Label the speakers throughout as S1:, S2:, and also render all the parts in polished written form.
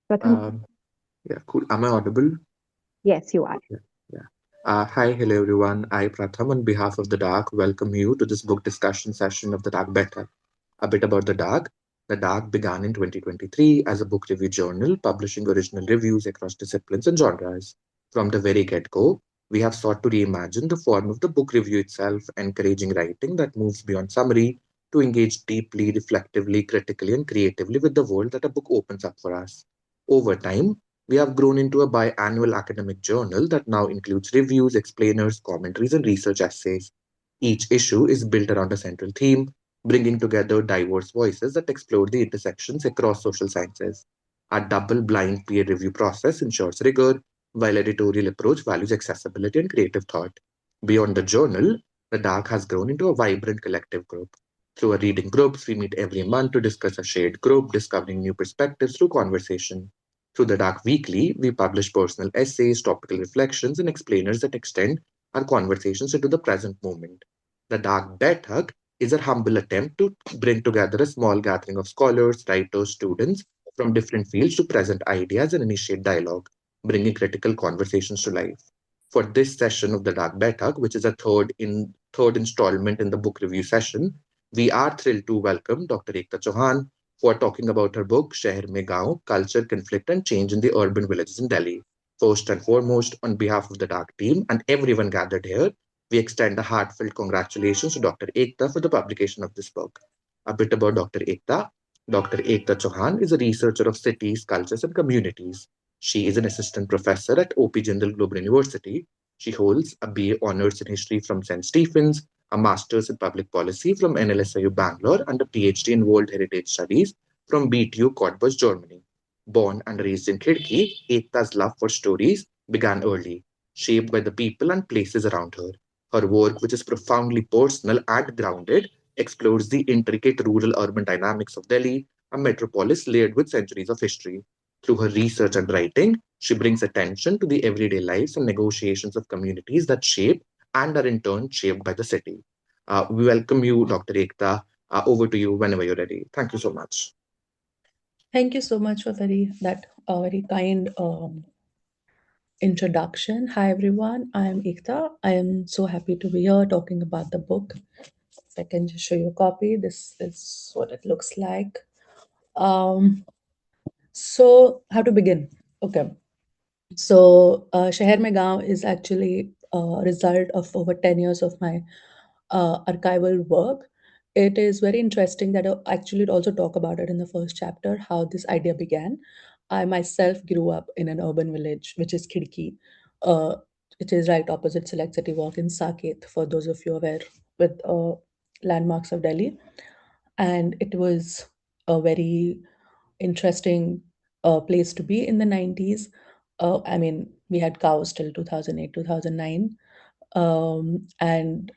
S1: Pratham,
S2: Um, yeah, cool. Am I audible?
S1: yes, you are.
S2: Yeah. Yeah. Hi, hello everyone. I, Pratham, on behalf of TheDaak, welcome you to this book discussion session of TheDaak Baithak. A bit about TheDaak. TheDaak began in 2023 as a book review journal, publishing original reviews across disciplines and genres. From the very get-go, we have sought to reimagine the form of the book review itself, encouraging writing that moves beyond summary to engage deeply, reflectively, critically, and creatively with the world that a book opens up for us. Over time, we have grown into a biannual academic journal that now includes reviews, explainers, commentaries, and research essays. Each issue is built around a central theme, bringing together diverse voices that explore the intersections across social sciences. Our double blind peer review process ensures rigor, while editorial approach values accessibility and creative thought. Beyond the journal, the Dark has grown into a vibrant collective group. Through our reading groups, we meet every month to discuss a shared group, discovering new perspectives through conversation. Through the Dark Weekly, we publish personal essays, topical reflections, and explainers that extend our conversations into the present moment. The Dark Baithak is a humble attempt to bring together a small gathering of scholars, writers, students from different fields to present ideas and initiate dialogue, bringing critical conversations to life. For this session of the Dark Baithak, which is a third installment in the book review session, we are thrilled to welcome Dr. Ekta Chauhan for talking about her book Sheher Mein Gaon, Culture, Conflict and Change in the Urban Villages in Delhi. First and foremost, on behalf of the Dark team and everyone gathered here, we extend a heartfelt congratulations to Dr. Ekta for the publication of this book. A bit about Dr. Ekta. Dr. Ekta Chauhan is a researcher of cities, cultures, and communities. She is an assistant professor at OP Jindal Global University. She holds a BA Honours in History from St. Stephen's, a Master's in Public Policy from NLSIU Bangalore, and a PhD in World Heritage Studies from BTU Cottbus, Germany. Born and raised in Khidki, Ekta's love for stories began early, shaped by the people and places around her. Her work, which is profoundly personal and grounded, explores the intricate rural urban dynamics of Delhi, a metropolis layered with centuries of history. Through her research and writing, she brings attention to the everyday lives and negotiations of communities that shape and are in turn shaped by the city. We welcome you, Dr. Ekta. Over to you whenever you're ready. Thank you so much.
S3: Thank you so much for very kind introduction. Hi everyone, I am Ekta. I am so happy to be here talking about the book. If I can just show you a copy, this is what it looks like. Um, so how to begin? Okay. So, Sheher Mein Gaon is actually a result of over 10 years of my archival work. It is very interesting that I actually also talk about it in the first chapter, how this idea began. I myself grew up in an urban village, which is Khidki. Uh, it is right opposite Select City Walk in Saket, for those of you aware with landmarks of Delhi. And it was a very interesting place to be in the 90s. I mean, we had cows till 2008, 2009. And,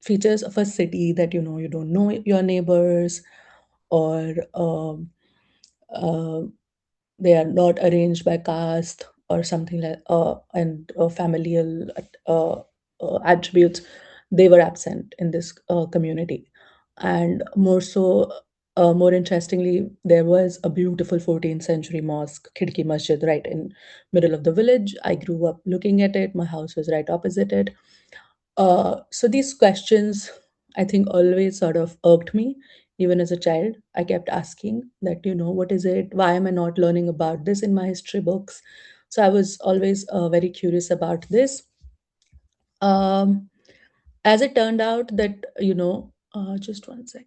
S3: features of a city that, you don't know your neighbors, or uh, they are not arranged by caste or something like and familial attributes. They were absent in this community. And more interestingly, there was a beautiful 14th century mosque, Khidki Masjid, right in middle of the village. I grew up looking at it. My house was right opposite it. So these questions, I think, always sort of irked me. Even as a child, I kept asking that, what is it? Why am I not learning about this in my history books? So I was always very curious about this. Um, as it turned out that, just one second.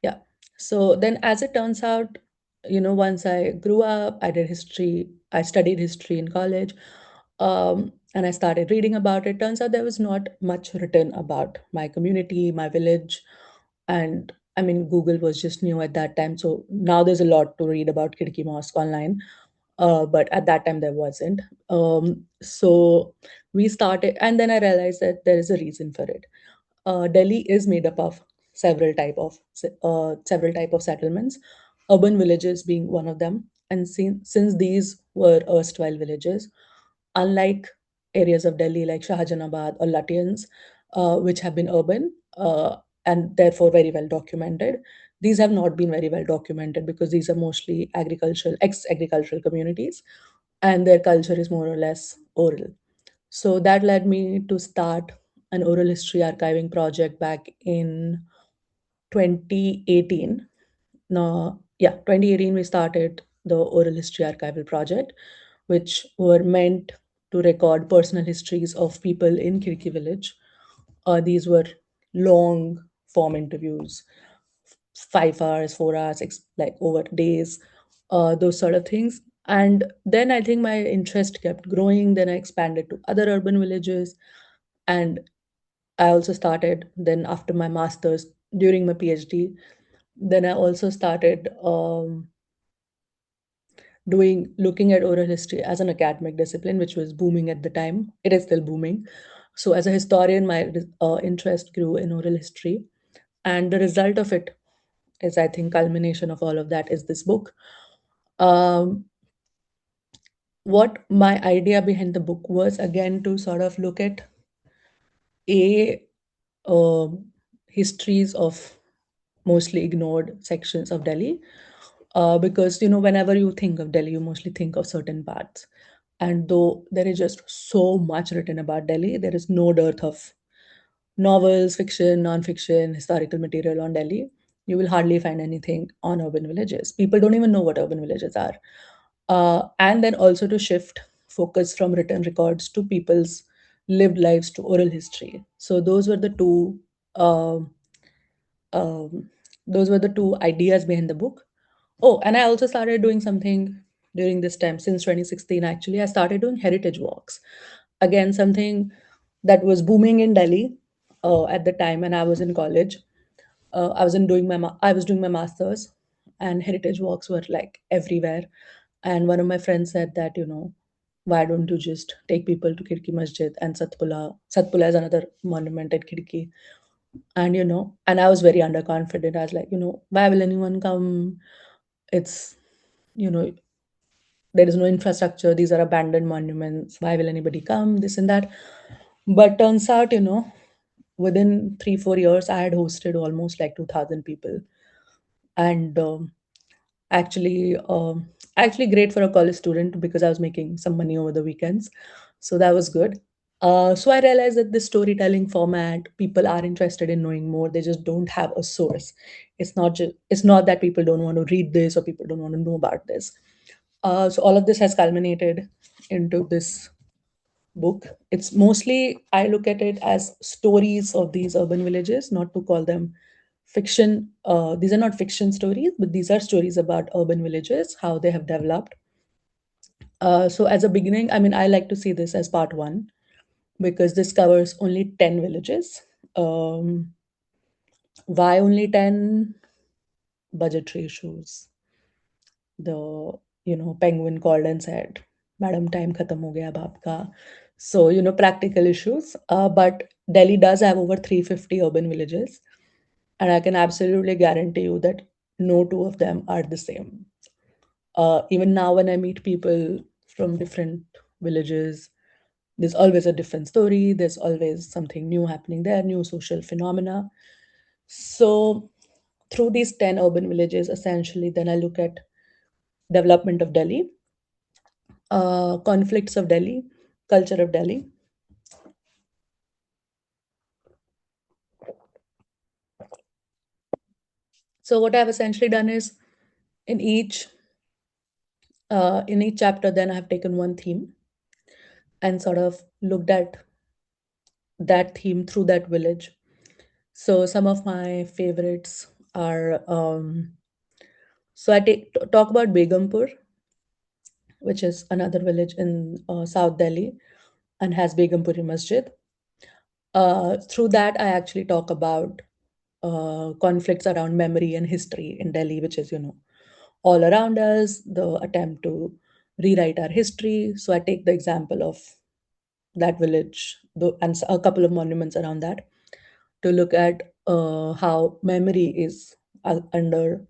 S3: Yeah. So then, as it turns out, once I grew up, I studied history in college, and I started reading about it. Turns out there was not much written about my community, my village. And I mean, Google was just new at that time. So now there's a lot to read about Kidki Mosque online. But at that time, there wasn't. So we started, and then I realized that there is a reason for it. Delhi is made up of several type of settlements, urban villages being one of them. And since these were erstwhile villages, unlike areas of Delhi like Shahjahanabad or Lutyens, which have been urban, and therefore very well documented. These have not been very well documented because these are mostly agricultural, ex-agricultural communities, and their culture is more or less oral. So that led me to start an oral history archiving project back in 2018. No, yeah, 2018 we started the oral history archival project, which were meant to record personal histories of people in Kirki village. These were long form interviews, 5 hours, 4 hours, like over days, those sort of things. And then I think my interest kept growing. Then I expanded to other urban villages, and I also started then after my master's during my PhD. Then I also started doing looking at oral history as an academic discipline, which was booming at the time. It is still booming. So as a historian, my interest grew in oral history, and the result of it is, I think, culmination of all of that is this book. Um, what my idea behind the book was again to sort of look at a um histories of mostly ignored sections of Delhi. Because whenever you think of Delhi, you mostly think of certain parts. And though there is just so much written about Delhi, there is no dearth of novels, fiction, non-fiction, historical material on Delhi. You will hardly find anything on urban villages. People don't even know what urban villages are. And then also to shift focus from written records to people's lived lives to oral history. So um um, those were the two ideas behind the book. Oh, and I also started doing something during this time since 2016. Actually, I started doing heritage walks. Again, something that was booming in Delhi at the time, and I was in college. I was doing my masters, and heritage walks were like everywhere. And one of my friends said that why don't you just take people to Khidki Masjid and Satpula? Satpula is another monument at Khidki, and I was very underconfident. I was like, why will anyone come? It's you know there is no infrastructure, these are abandoned monuments, why will anybody come, this and that. But turns out, within 3-4 years I had hosted almost like 2000 people. And actually great for a college student because I was making some money over the weekends, so that was good. So I realized that this storytelling format, people are interested in knowing more, they just don't have a source. It's not that people don't want to read this or people don't want to know about this. So all of this has culminated into this book. It's mostly, I look at it as stories of these urban villages, not to call them fiction. These are not fiction stories, but these are stories about urban villages, how they have developed. So as a beginning, I mean, I like to see this as part one because this covers only 10 villages. Um, why only 10? Budgetary issues. The penguin called and said, "Madam, time khatam ho gaya ab aapka." So practical issues. But Delhi does have over 350 urban villages, and I can absolutely guarantee you that no two of them are the same. Even now, when I meet people from different villages, there's always a different story. There's always something new happening there, new social phenomena. So, through these 10 urban villages, essentially, then I look at development of Delhi, conflicts of Delhi, culture of Delhi. So, what I've essentially done is in each in each chapter, then I have taken one theme and sort of looked at that theme through that village. So some of my favorites are so I talk about Begumpur, which is another village in South Delhi and has Begumpuri Masjid. Through that, I actually talk about conflicts around memory and history in Delhi, which is all around us. The attempt to rewrite our history. So I take the example of that village and a couple of monuments around that to look at how memory is under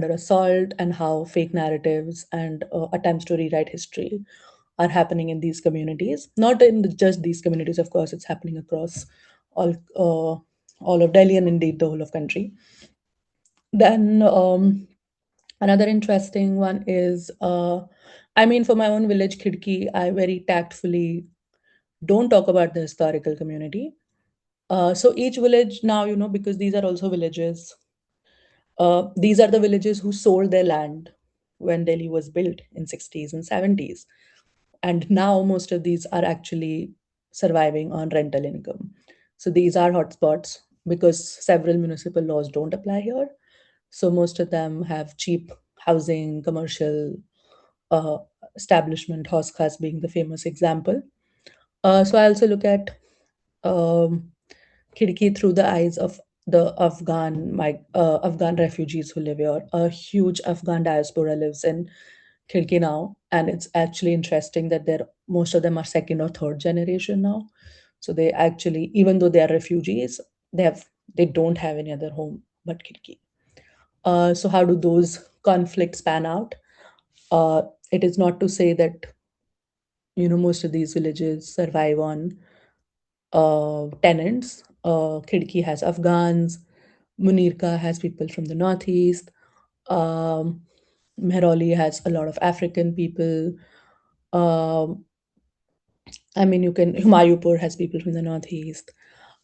S3: assault and how fake narratives and attempts to rewrite history are happening in these communities. Not in just these communities, of course, it's happening across all. all of Delhi and indeed the whole of country. Then another interesting one is, I mean, for my own village, Khidki, I very tactfully don't talk about the historical community. So each village now, because these are also villages, these are the villages who sold their land when Delhi was built in 60s and 70s. And now most of these are actually surviving on rental income. So these are hotspots because several municipal laws don't apply here. So most of them have cheap housing, commercial uh, establishment, Haus Khas being the famous example. So I also look at um, Khidki through the eyes of the Afghan refugees who live here. A huge Afghan diaspora lives in Khidki now, and it's actually interesting that they're most of them are second or third generation now. So they actually, even though they are refugees, they don't have any other home but Khidki. So how do those conflicts pan out? Uh, it is not to say that most of these villages survive on tenants. Khidki has Afghans. Munirka has people from the northeast. Um, Mehrauli has a lot of African people. Um, I mean, you can Humayupur has people from the northeast.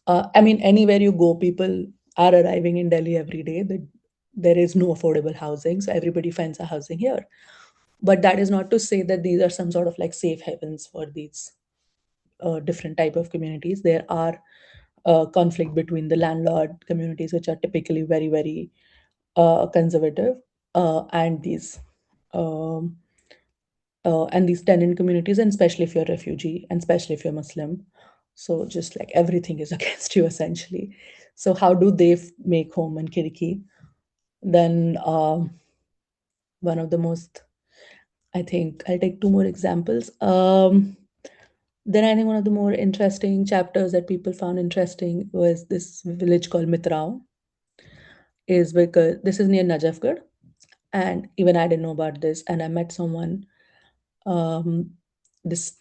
S3: I mean, anywhere you go, people are arriving in Delhi every day. There is no affordable housing, so everybody finds a housing here. But that is not to say that these are some sort of like safe havens for these different type of communities. There are conflict between the landlord communities, which are typically very very conservative, and um, these tenant communities, and especially if you're a refugee, and especially if you're Muslim. So just like everything is against you essentially. So how do they make home in Kiriki? Then one of the most, I think I'll take two more examples. Then I think one of the more interesting chapters that people found interesting was this village called Mitrao, is because this is near Najafgarh, and even I didn't know about this, and I met someone, um, this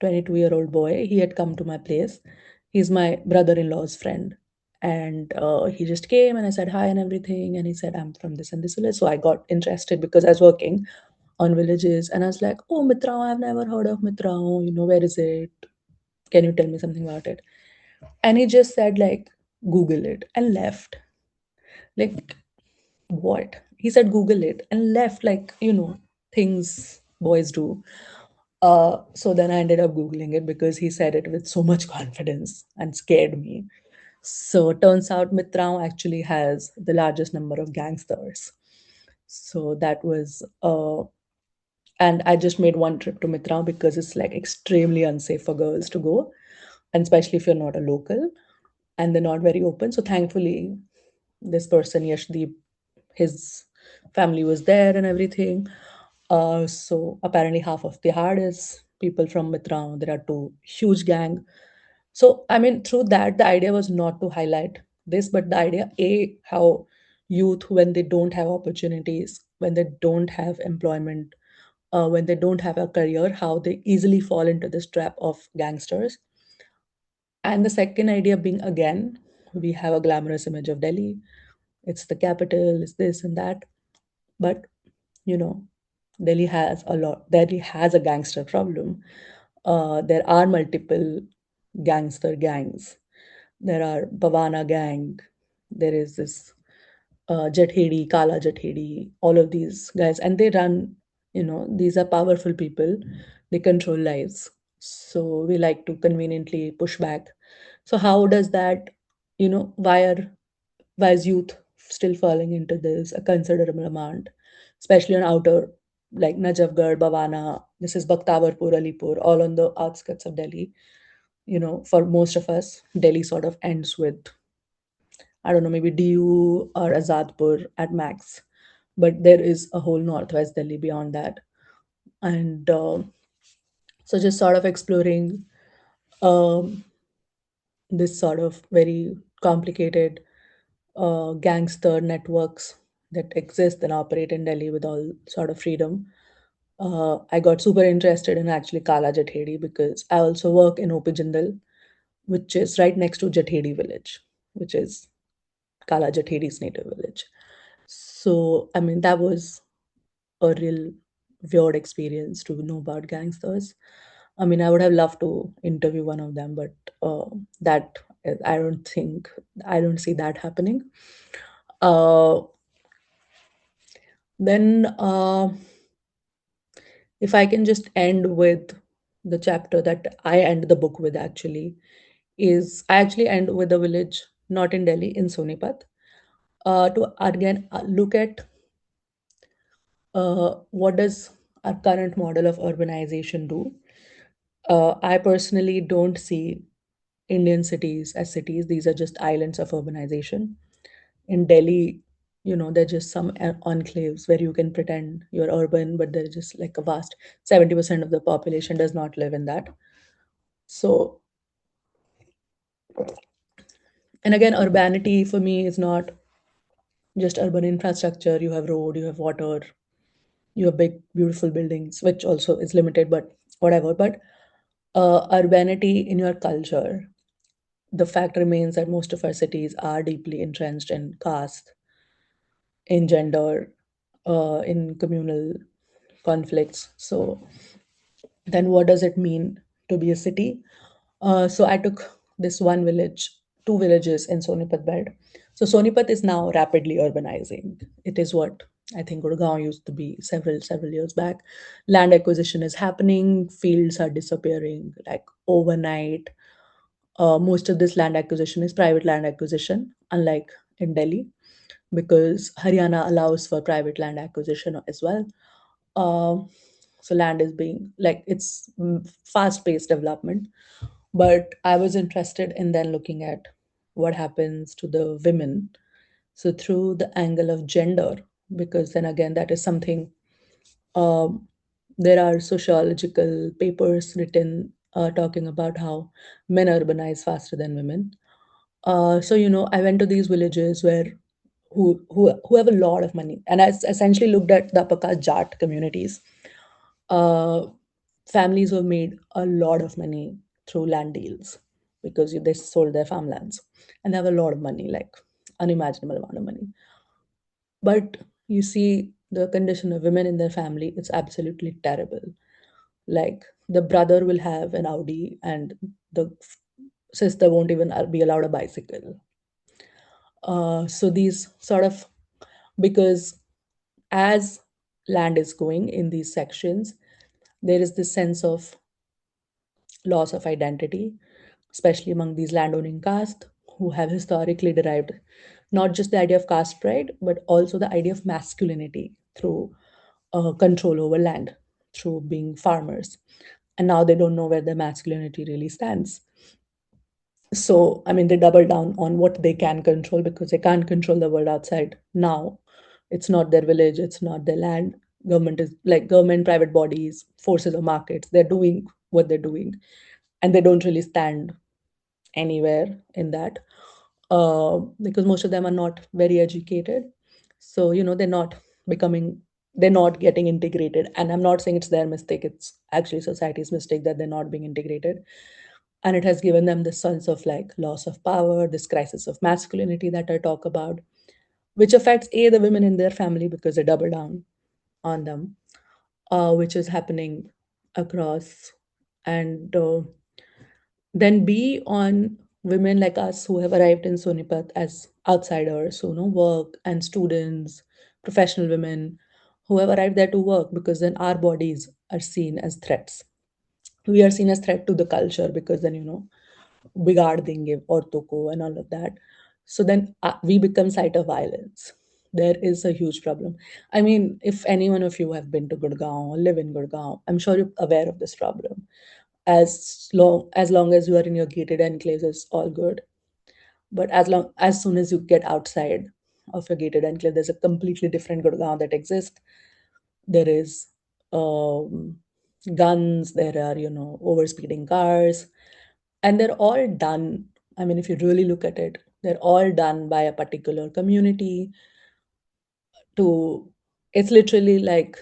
S3: 22-year-old boy. He had come to my place. He's my brother-in-law's friend, and he just came, and I said hi and everything, and he said I'm from this and this village. So I got interested because I was working on villages, and I was like, oh, Mitrao, I've never heard of Mitrao. Where is it? Can you tell me something about it? And he just said like, Google it, and left. Like, what? He said Google it and left, like, things boys do. So then I ended up Googling it because he said it with so much confidence and scared me. So it turns out Mitrao actually has the largest number of gangsters. So that was and I just made one trip to Mitrao because it's like extremely unsafe for girls to go, and especially if you're not a local, and they're not very open. So thankfully, this person Yashdeep, his family was there and everything. So apparently half of Tihad is people from Mitrao. There are two huge gang. So I mean, through that, the idea was not to highlight this, but the idea, a how youth, when they don't have opportunities, when they don't have employment, when they don't have a career, how they easily fall into this trap of gangsters. And the second idea being, again, we have a glamorous image of Delhi. It's the capital, it's this and that. But, you know, Delhi has a gangster problem. There are multiple gangster gangs. There are Bhavana gang. There is this Jathedi, Kala Jathedi, all of these guys. And they run, these are powerful people. They control lives. So we like to conveniently push back. So how does that, why is youth still falling into this a considerable amount, especially on outer, like Najafgarh, Bhavana, this is Bakhtawarpur, Alipur, all on the outskirts of Delhi. For most of us, Delhi sort of ends with, I don't know, maybe DU or Azadpur at max, but there is a whole northwest Delhi beyond that. And so just sort of exploring um, this sort of very complicated gangster networks that exist and operate in Delhi with all sort of freedom. I got super interested in actually Kala Jathedi because I also work in OP Jindal, which is right next to Jathedi village. which is Kala Jatheri's native village. So, I mean, that was a real weird experience to know about gangsters. I mean, I would have loved to interview one of them, but that I don't see that happening. Uh, then, if I can just end with the chapter that I end the book with, actually, is I actually end with a village not in Delhi, in Sonipat, to again look at what does our current model of urbanization do. I personally don't see Indian cities as cities. These are just islands of urbanization. In Delhi, they're just some enclaves where you can pretend you're urban, but they're just like a vast 70% of the population does not live in that. So, and again, urbanity for me is not just urban infrastructure. You have road, you have water, you have big, beautiful buildings, which also is limited, but whatever. But urbanity in your culture, the fact remains that most of our cities are deeply entrenched in caste, in gender, in communal conflicts. So then what does it mean to be a city? So I took this one village, two villages in Sonipat belt. So Sonipat is now rapidly urbanizing. It is what I think Gurgaon used to be several years back. Land acquisition is happening, fields are disappearing like overnight. Most of this land acquisition is private land acquisition, unlike in Delhi, because Haryana allows for private land acquisition as well. Um, so land is being like it's fast-paced development. But I was interested in then looking at what happens to the women. So through the angle of gender, because then again that is something um, there are sociological papers written talking about how men urbanize faster than women. So I went to these villages where who have a lot of money, and I essentially looked at the upper caste Jat communities, uh, families who have made a lot of money through land deals because they sold their farmlands and they have a lot of money, like unimaginable amount of money. But you see the condition of women in their family, it's absolutely terrible. Like the brother will have an Audi and the sister won't even be allowed a bicycle. So these sort of, because as land is going in these sections, there is this sense of loss of identity, especially among these landowning caste who have historically derived not just the idea of caste pride, but also the idea of masculinity through control over land, through being farmers. And now they don't know where their masculinity really stands. So, I mean, they double down on what they can control because they can't control the world outside now. It's not their village, it's not their land. Government is like government, private bodies, forces or markets, they're doing what they're doing. And they don't really stand anywhere in that because most of them are not very educated. So, becoming, they're not getting integrated. And I'm not saying it's their mistake, it's actually society's mistake that they're not being integrated. And it has given them this sense of like loss of power, this crisis of masculinity that I talk about, which affects A, the women in their family because they double down on them, which is happening across. And then B, on women like us who have arrived in Sonipat as outsiders, so work and students, professional women who have arrived there to work because then our bodies are seen as threats. We are seen as threat to the culture because then बिगाड़ देंगे औरतों को and all of that. So then we become site of violence. There is a huge problem. I mean, if any one of you have been to Gurgaon or live in Gurgaon, I'm sure you're aware of this problem. As long as you are in your gated enclaves, it's all good. But as soon as you get outside of your gated enclave, there's a completely different Gurgaon that exists. There is um, guns, there are overspeeding cars, and they're all done. I mean, if you really look at it, they're all done by a particular community to, it's literally like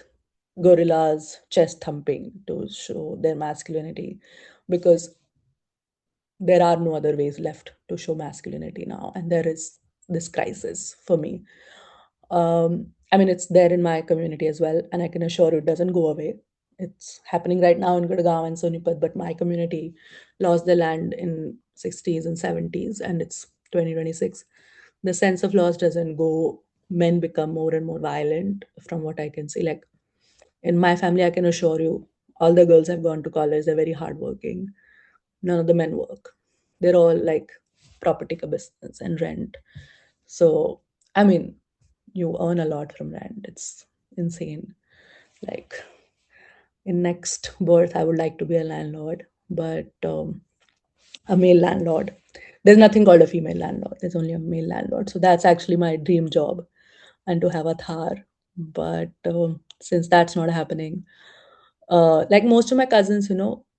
S3: gorillas chest thumping to show their masculinity because there are no other ways left to show masculinity now, and there is this crisis for me. I mean, it's there in my community as well, and I can assure you it doesn't go away. It's happening right now in Gurgaon and Sonipat, but my community lost their land in 60s and 70s, and it's 2026. The sense of loss doesn't go. Men become more and more violent, from what I can see. Like in my family, I can assure you, all the girls have gone to college. They're very hardworking. None of the men work. They're all like property ka business and rent. So, I mean, you earn a lot from rent. It's insane. Like in next birth, I would like to be a landlord, but a male landlord. There's nothing called a female landlord. There's only a male landlord. So that's actually my dream job, and to have a Thar. But since that's not happening, like most of my cousins,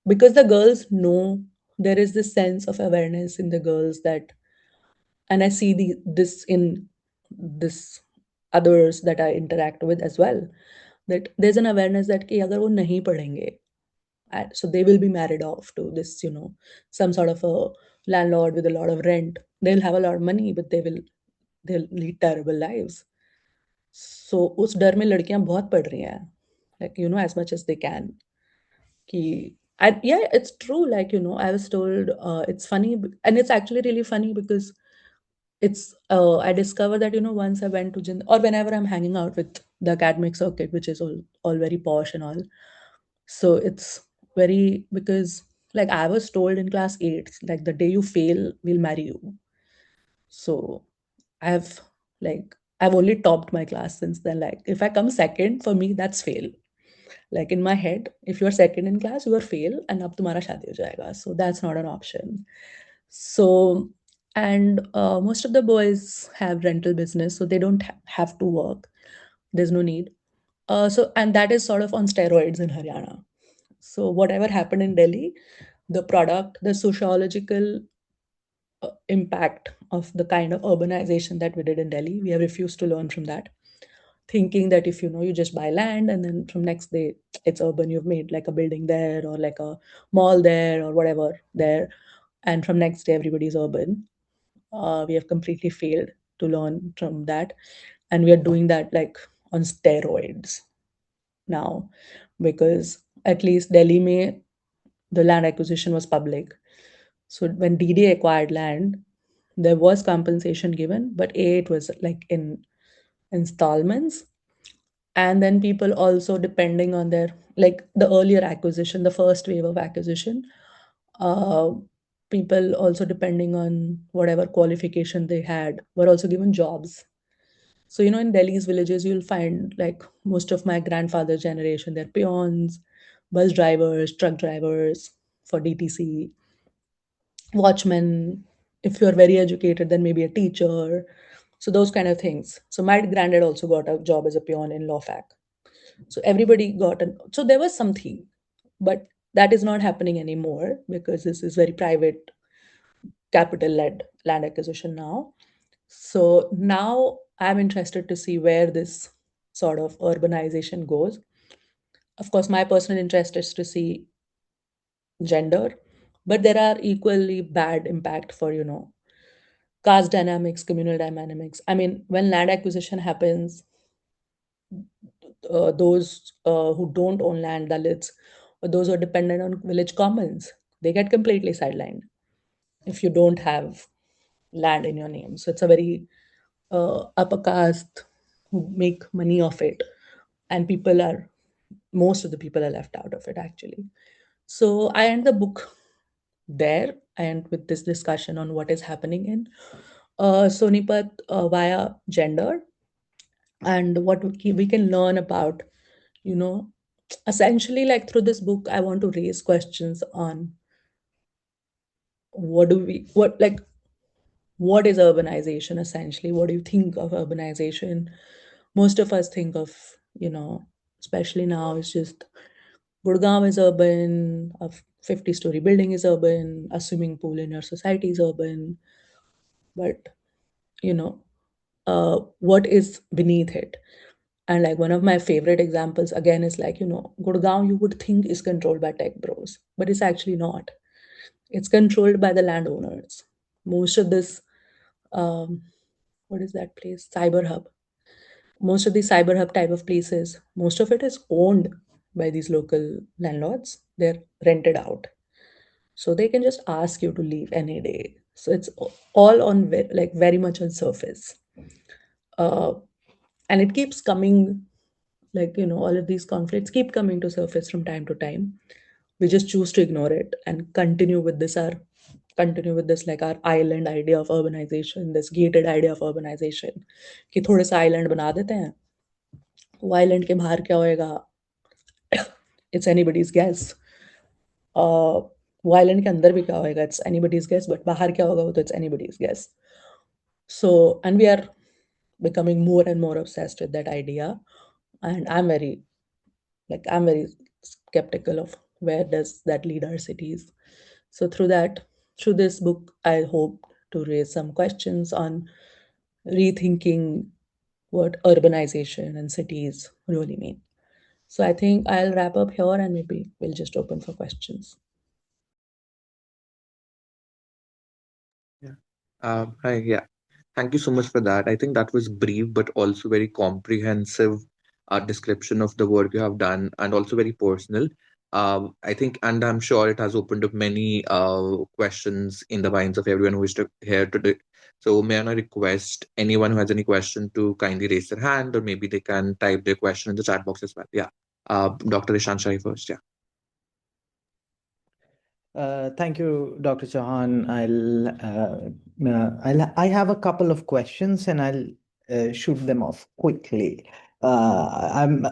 S3: because the girls know, there is this sense of awareness in the girls that, and I see this in this others that I interact with as well, that there's an awareness that कि अगर वो नहीं पढ़ेंगे, so they will be married off to this, some sort of a landlord with a lot of rent. They'll have a lot of money, but they'll lead terrible lives. So उस डर में लड़कियां बहुत पढ़ रही हैं, like as much as they can. Yeah, it's true. Like, I was told, it's funny, and it's actually really funny because I discovered that, once I went to gym, or whenever I'm hanging out with the academic circuit, which is all very posh and all. So it's very, because like I was told in class 8, like the day you fail, we'll marry you. So I've I've only topped my class since then. Like if I come second, for me, that's fail. Like in my head, if you're second in class, you are fail, and ab tumhara shaadi ho jayega. So that's not an option. So, and most of the boys have rental business, so they don't have to work. There's no need. And that is sort of on steroids in Haryana. So whatever happened in Delhi, the product, the sociological impact of the kind of urbanization that we did in Delhi, we have refused to learn from that, thinking that if you just buy land and then from next day it's urban, you've made like a building there or like a mall there or whatever there, and from next day everybody's urban. We have completely failed to learn from that, and we are doing that like on steroids now, because at least Delhi may the land acquisition was public. So when DD acquired land, there was compensation given, but it was like in installments. And then people also depending on their, like the earlier acquisition, the first wave of acquisition, uh, people also depending on whatever qualification they had were also given jobs. So in Delhi's villages you'll find like most of my grandfather's generation, they're peons, bus drivers, truck drivers for DTC, watchmen. If you're very educated, then maybe a teacher. So those kind of things. So my granddad also got a job as a peon in law fac. So everybody got an, so there was something, but that is not happening anymore because this is very private, capital led land acquisition now. So now I'm interested to see where this sort of urbanization goes. Of course, my personal interest is to see gender, but there are equally bad impact for caste dynamics, communal dynamics. I mean, when land acquisition happens, those who don't own land, Dalits, or those who are dependent on village commons, they get completely sidelined if you don't have land in your name. So it's a very upper caste who make money off it, and most of the people are left out of it actually. So I end the book there, and with this discussion on what is happening in Sonipat via gender, and what we can learn about, you know, essentially, like through this book, I want to raise questions on what is urbanization essentially? What do you think of urbanization? Most of us think of, especially now, it's just Gurgaon is urban, a 50-story building is urban, a swimming pool in your society is urban, but you know, what is beneath it? And like one of my favorite examples again is like, Gurgaon you would think is controlled by tech bros, but it's actually not. It's controlled by the landowners. Most of this, um, what is that place? Cyber Hub. Most of the cyber hub type of places, most of it is owned by these local landlords. They're rented out. So they can just ask you to leave any day. So it's all on like very much on surface. Uh, and it keeps coming, like, all of these conflicts keep coming to surface from time to time. We just choose to ignore it and continue with this, like, our island idea of urbanization, this gated idea of urbanization, कि थोड़े सा island बना देते हैं, वो island के बाहर क्या होएगा, it's anybody's guess. uh, वो island के अंदर भी क्या होएगा, it's anybody's guess, but बाहर क्या होगा वो तो it's anybody's guess. So, and we are becoming more and more obsessed with that idea, and I'm very skeptical of where does that lead our cities. So through this book, I hope to raise some questions on rethinking what urbanization and cities really mean. So I think I'll wrap up here and maybe we'll just open for questions.
S2: Yeah. Hi, yeah. Thank you so much for that. I think that was brief but also very comprehensive description of the work you have done and also very personal. I think, and I'm sure it has opened up many questions in the minds of everyone who is here today. So, may I request anyone who has any question to kindly raise their hand, or maybe they can type their question in the chat box as well. Yeah. Dr. Ishan Shai first. Yeah.
S1: Thank you, Dr. Chauhan. I have a couple of questions and I'll shoot them off quickly. I'm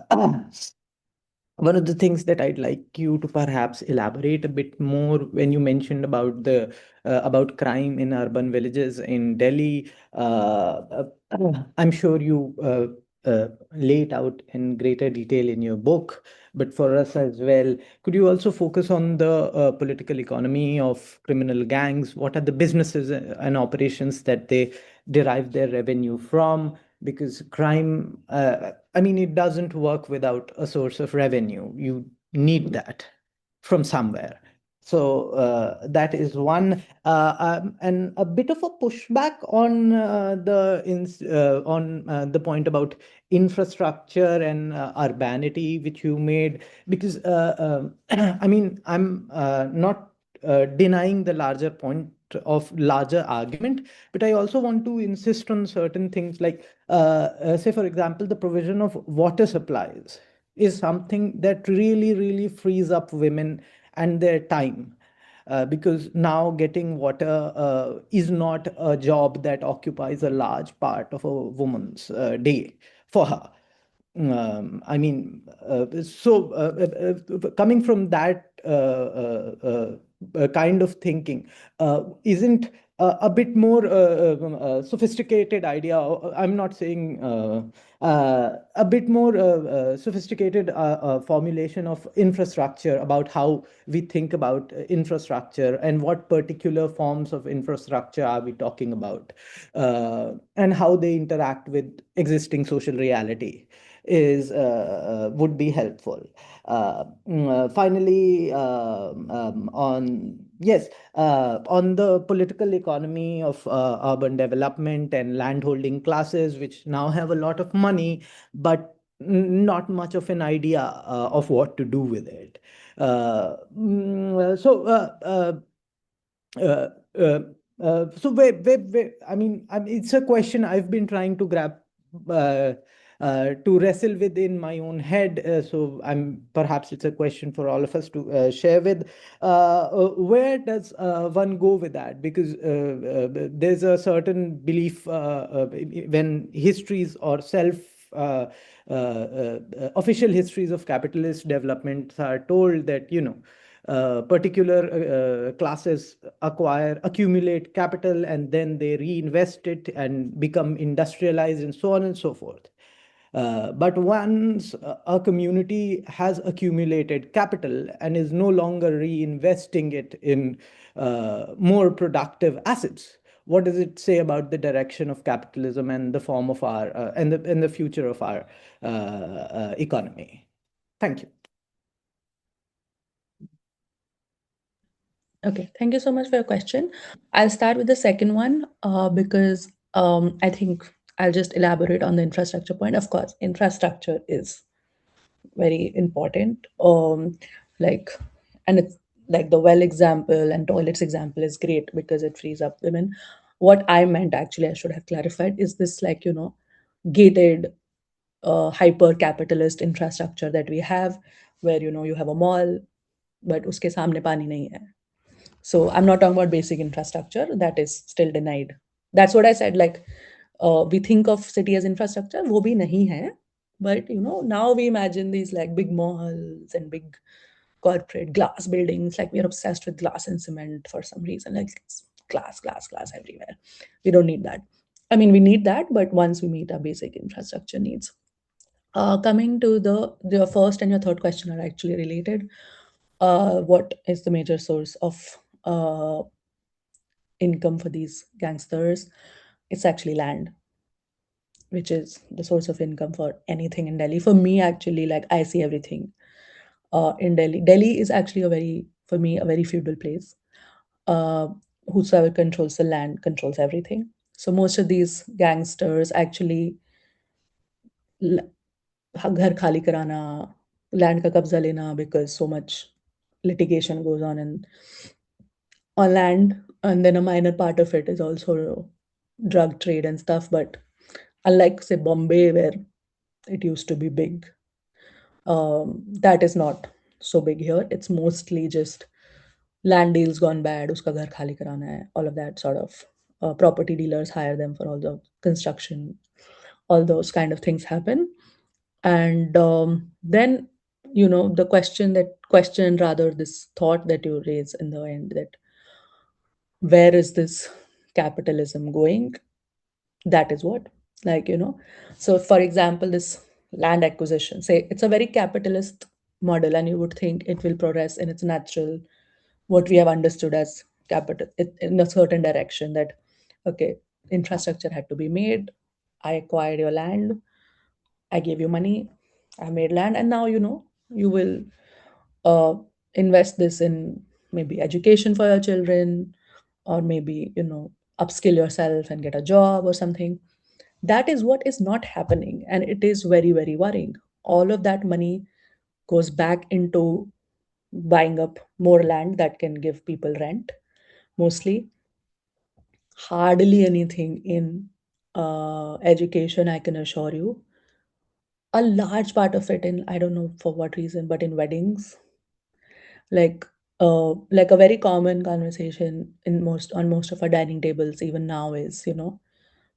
S1: One of the things that I'd like you to perhaps elaborate a bit more when you mentioned about the about crime in urban villages in Delhi. I'm sure you lay it out in greater detail in your book, but for us as well, could you also focus on the political economy of criminal gangs? What are the businesses and operations that they derive their revenue from? Because crime, I mean, it doesn't work without a source of revenue. You need that from somewhere. So that is one, and a bit of a pushback on the point about infrastructure and urbanity, which you made, because I mean, I'm not denying the larger point of larger argument, but I also want to insist on certain things like, say, for example, the provision of water supplies is something that really, really frees up women and their time. Because now getting water is not a job that occupies a large part of a woman's day for her. I mean, coming from that kind of thinking, isn't a bit more sophisticated idea? I'm not saying a bit more sophisticated formulation of infrastructure about how we think about infrastructure and what particular forms of infrastructure are we talking about, and how they interact with existing social reality is would be helpful. Finally, on yes, on the political economy of urban development and landholding classes, which now have a lot of money, but not much of an idea of what to do with it. Uh, uh, so it's a question I've been trying to grab, uh, to wrestle with in my own head. So I'm perhaps it's a question for all of us to share with. Where does one go with that? Because there's a certain belief when histories or uh, official histories of capitalist development are told that, particular classes accumulate capital, and then they reinvest it and become industrialized and so on and so forth. But once a community has accumulated capital and is no longer reinvesting it in more productive assets, what does it say about the direction of capitalism and the form of our and the future of our economy? Thank you.
S3: Okay, thank you so much for your question. I'll start with the second one because I think I'll just elaborate on the infrastructure point. Of course, infrastructure is very important. Like, and it's like the well example and toilets example is great because it frees up women. What I meant actually, I should have clarified, is this like, gated, hyper capitalist infrastructure that we have, where, you have a mall, but uske samne pani nahi hai. So I'm not talking about basic infrastructure that is still denied. That's what I said. Like, we think of city as infrastructure, wo bhi nahi hai. But now we imagine these like big malls and big corporate glass buildings. Like, we are obsessed with glass and cement for some reason. Like, it's glass, glass, glass everywhere. We don't need that. I mean, we need that, but once we meet our basic infrastructure needs. Coming to the first and your third question are actually related. What is the major source of income for these gangsters? It's actually land, which is the source of income for anything in Delhi. For me, actually, like, I see everything in Delhi. Delhi is actually for me, a very feudal place. Uh, whosoever controls the land controls everything. So most of these gangsters actually l- घर खाली कराना, land का कब्जा लेना, because so much litigation goes on land, and then a minor part of it is also drug trade and stuff. But unlike, say, Bombay, where it used to be big, that is not so big here. It's mostly just land deals gone bad, uska ghar khali karana hai, all of that sort of. Property dealers hire them for all the construction, all those kind of things happen. And then, the question, rather, this thought that you raise in the end, that where is this capitalism going? That is what, like, so for example, this land acquisition, say it's a very capitalist model, and you would think it will progress in its natural, what we have understood as capital, in a certain direction, that okay, infrastructure had to be made, I acquired your land, I gave you money, I made land, and now, you will uh, invest this in maybe education for your children, or maybe, upskill yourself and get a job or something. That is what is not happening, and it is very, very worrying. All of that money goes back into buying up more land that can give people rent, mostly. Hardly anything in education, I can assure you. A large part of it in, I don't know for what reason, but in weddings. Like a very common conversation on most of our dining tables even now is,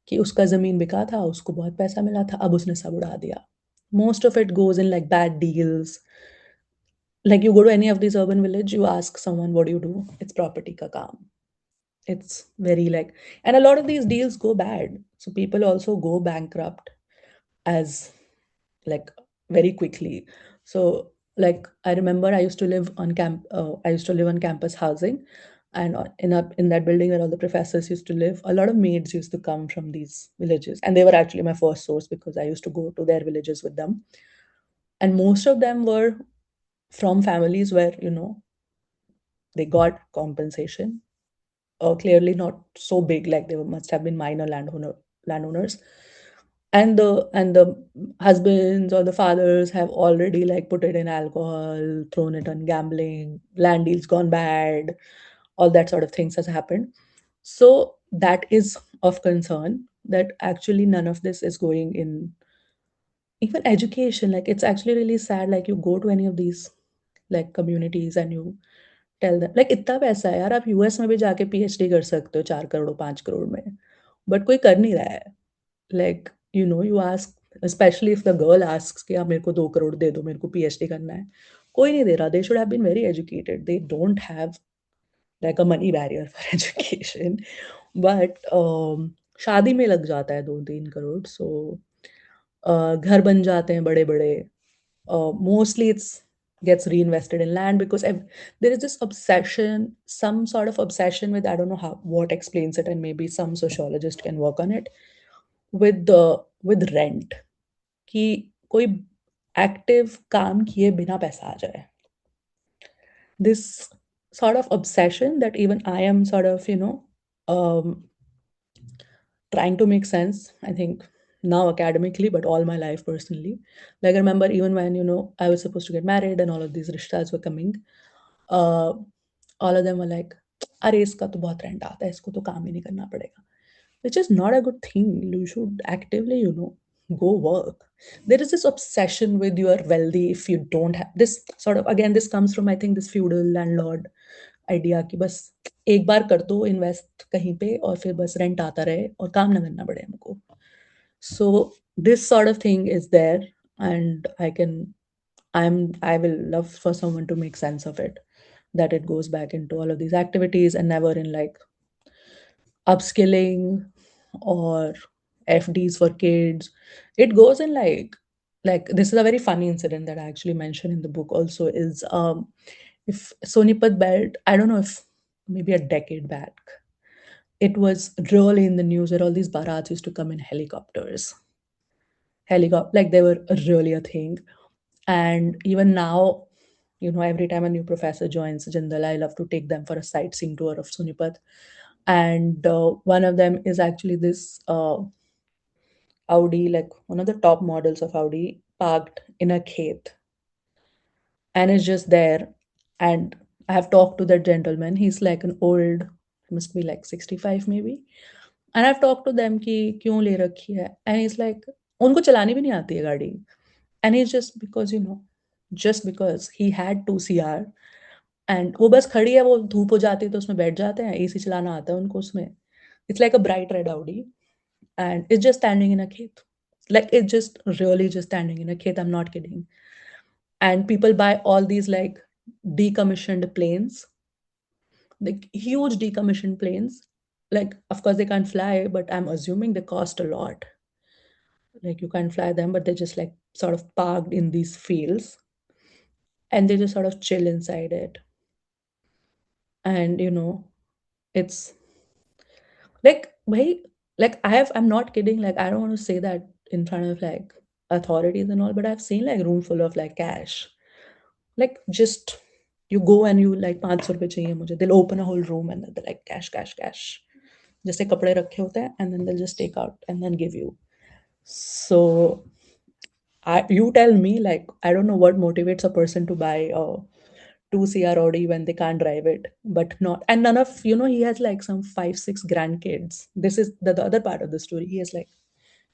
S3: कि उसका ज़मीन बिका था, उसको बहुत पैसा मिला था, अब उसने सब उड़ा दिया. Most of it goes in like bad deals. Like, you go to any of these urban village, you ask someone, what do you do? It's property ka kaam. It's very like, and a lot of these deals go bad. So people also go bankrupt as, like, very quickly. So, like, I remember I used to live on campus housing, and in that building where all the professors used to live, a lot of maids used to come from these villages, and they were actually my first source because I used to go to their villages with them, and most of them were from families where, they got compensation. Clearly not so big, like they must have been minor landowners, and the husbands or the fathers have already, like, put it in alcohol, thrown it on gambling, land deals gone bad, all that sort of things has happened. So that is of concern, that actually none of this is going in even education. Like, it's actually really sad. Like, you go to any of these, like, communities, and you tell them, like, इतना पैसा है यार, आप US में भी जाके PhD कर सकते हो 4 करोड़ 5 करोड़ में, बट कोई कर नहीं रहा है. Like, you ask, especially if the girl asks कि आप मेरे को 2 करोड़ दे दो, मेरे को पीएचडी करना है, कोई नहीं दे रहा. They should have been very educated. They don't have like a money barrier for education. But शादी में लग जाता है 2-3 करोड़. So घर बन जाते हैं बड़े बड़े. Mostly it's gets reinvested in land because there is this obsession, some sort of obsession with, I don't know what explains it, and maybe some sociologist can work on it, with rent, कि कोई active काम किए बिना पैसा आ जाए. This sort of obsession that even I am sort of, um, trying to make sense. I think now academically, but all my life personally. Like I remember even when, I was supposed to get married and all of these rishtas were coming, uh, all of them were like, अरे इसका तो बहुत rent आता है, इसको तो काम ही नहीं करना पड़ेगा, which is not a good thing. You should actively, go work. There is this obsession with you are wealthy if you don't have this sort of, again, this comes from, I think, this feudal landlord idea कि बस एक बार कर दो invest कहीं पे और फिर बस रेंट आता रहे और काम ना करना पड़े हमको. So this sort of thing is there, and I will love for someone to make sense of it, that it goes back into all of these activities and never in like upskilling or FDs for kids. It goes in like this is a very funny incident that I actually mentioned in the book also is if Sonipat belt, I don't know if maybe a decade back, it was really in the news where all these barats used to come in helicopters. Helicopter, like they were really a thing. And even now, every time a new professor joins Jindal, I love to take them for a sightseeing tour of Sonipat. And one of them is actually this Audi, like one of the top models of Audi, parked in a khet and is just there. And I have talked to that gentleman. He's like an old, he must be like 65 maybe. And I've talked to them कि क्यों ले रखी है. And he's like, उनको चलानी भी नहीं आती है गाड़ी. And he's just because, just because he had 2 CR and वो बस खड़ी है, वो धूप हो जाती है तो उसमें बैठ जाते हैं, एसी चलाना आता है उनको उसमें. It's like a bright red Audi and it's just standing in a khet. Like it's just really just standing in a khet. I'm not kidding. And people buy all these like decommissioned planes, like huge decommissioned planes. Like, of course, they can't fly, but I'm assuming they cost a lot. Like, you can't fly them, but they're just like sort of parked in these fields and they just sort of chill inside it. And, it's like, wait, like I'm not kidding. Like, I don't want to say that in front of like authorities and all, but I've seen like room full of like cash. Like, just you go and you like 500 रुपए चाहिए मुझे. They'll open a whole room and they're like cash, cash, cash. जैसे कपड़े रखे होते हैं and then they'll just take out and then give you. So you tell me, like, I don't know what motivates a person to buy a 2 CR Audi when they can't drive it, but not, and none of, he has like some 5, 6 grandkids. This is the other part of the story. He has like,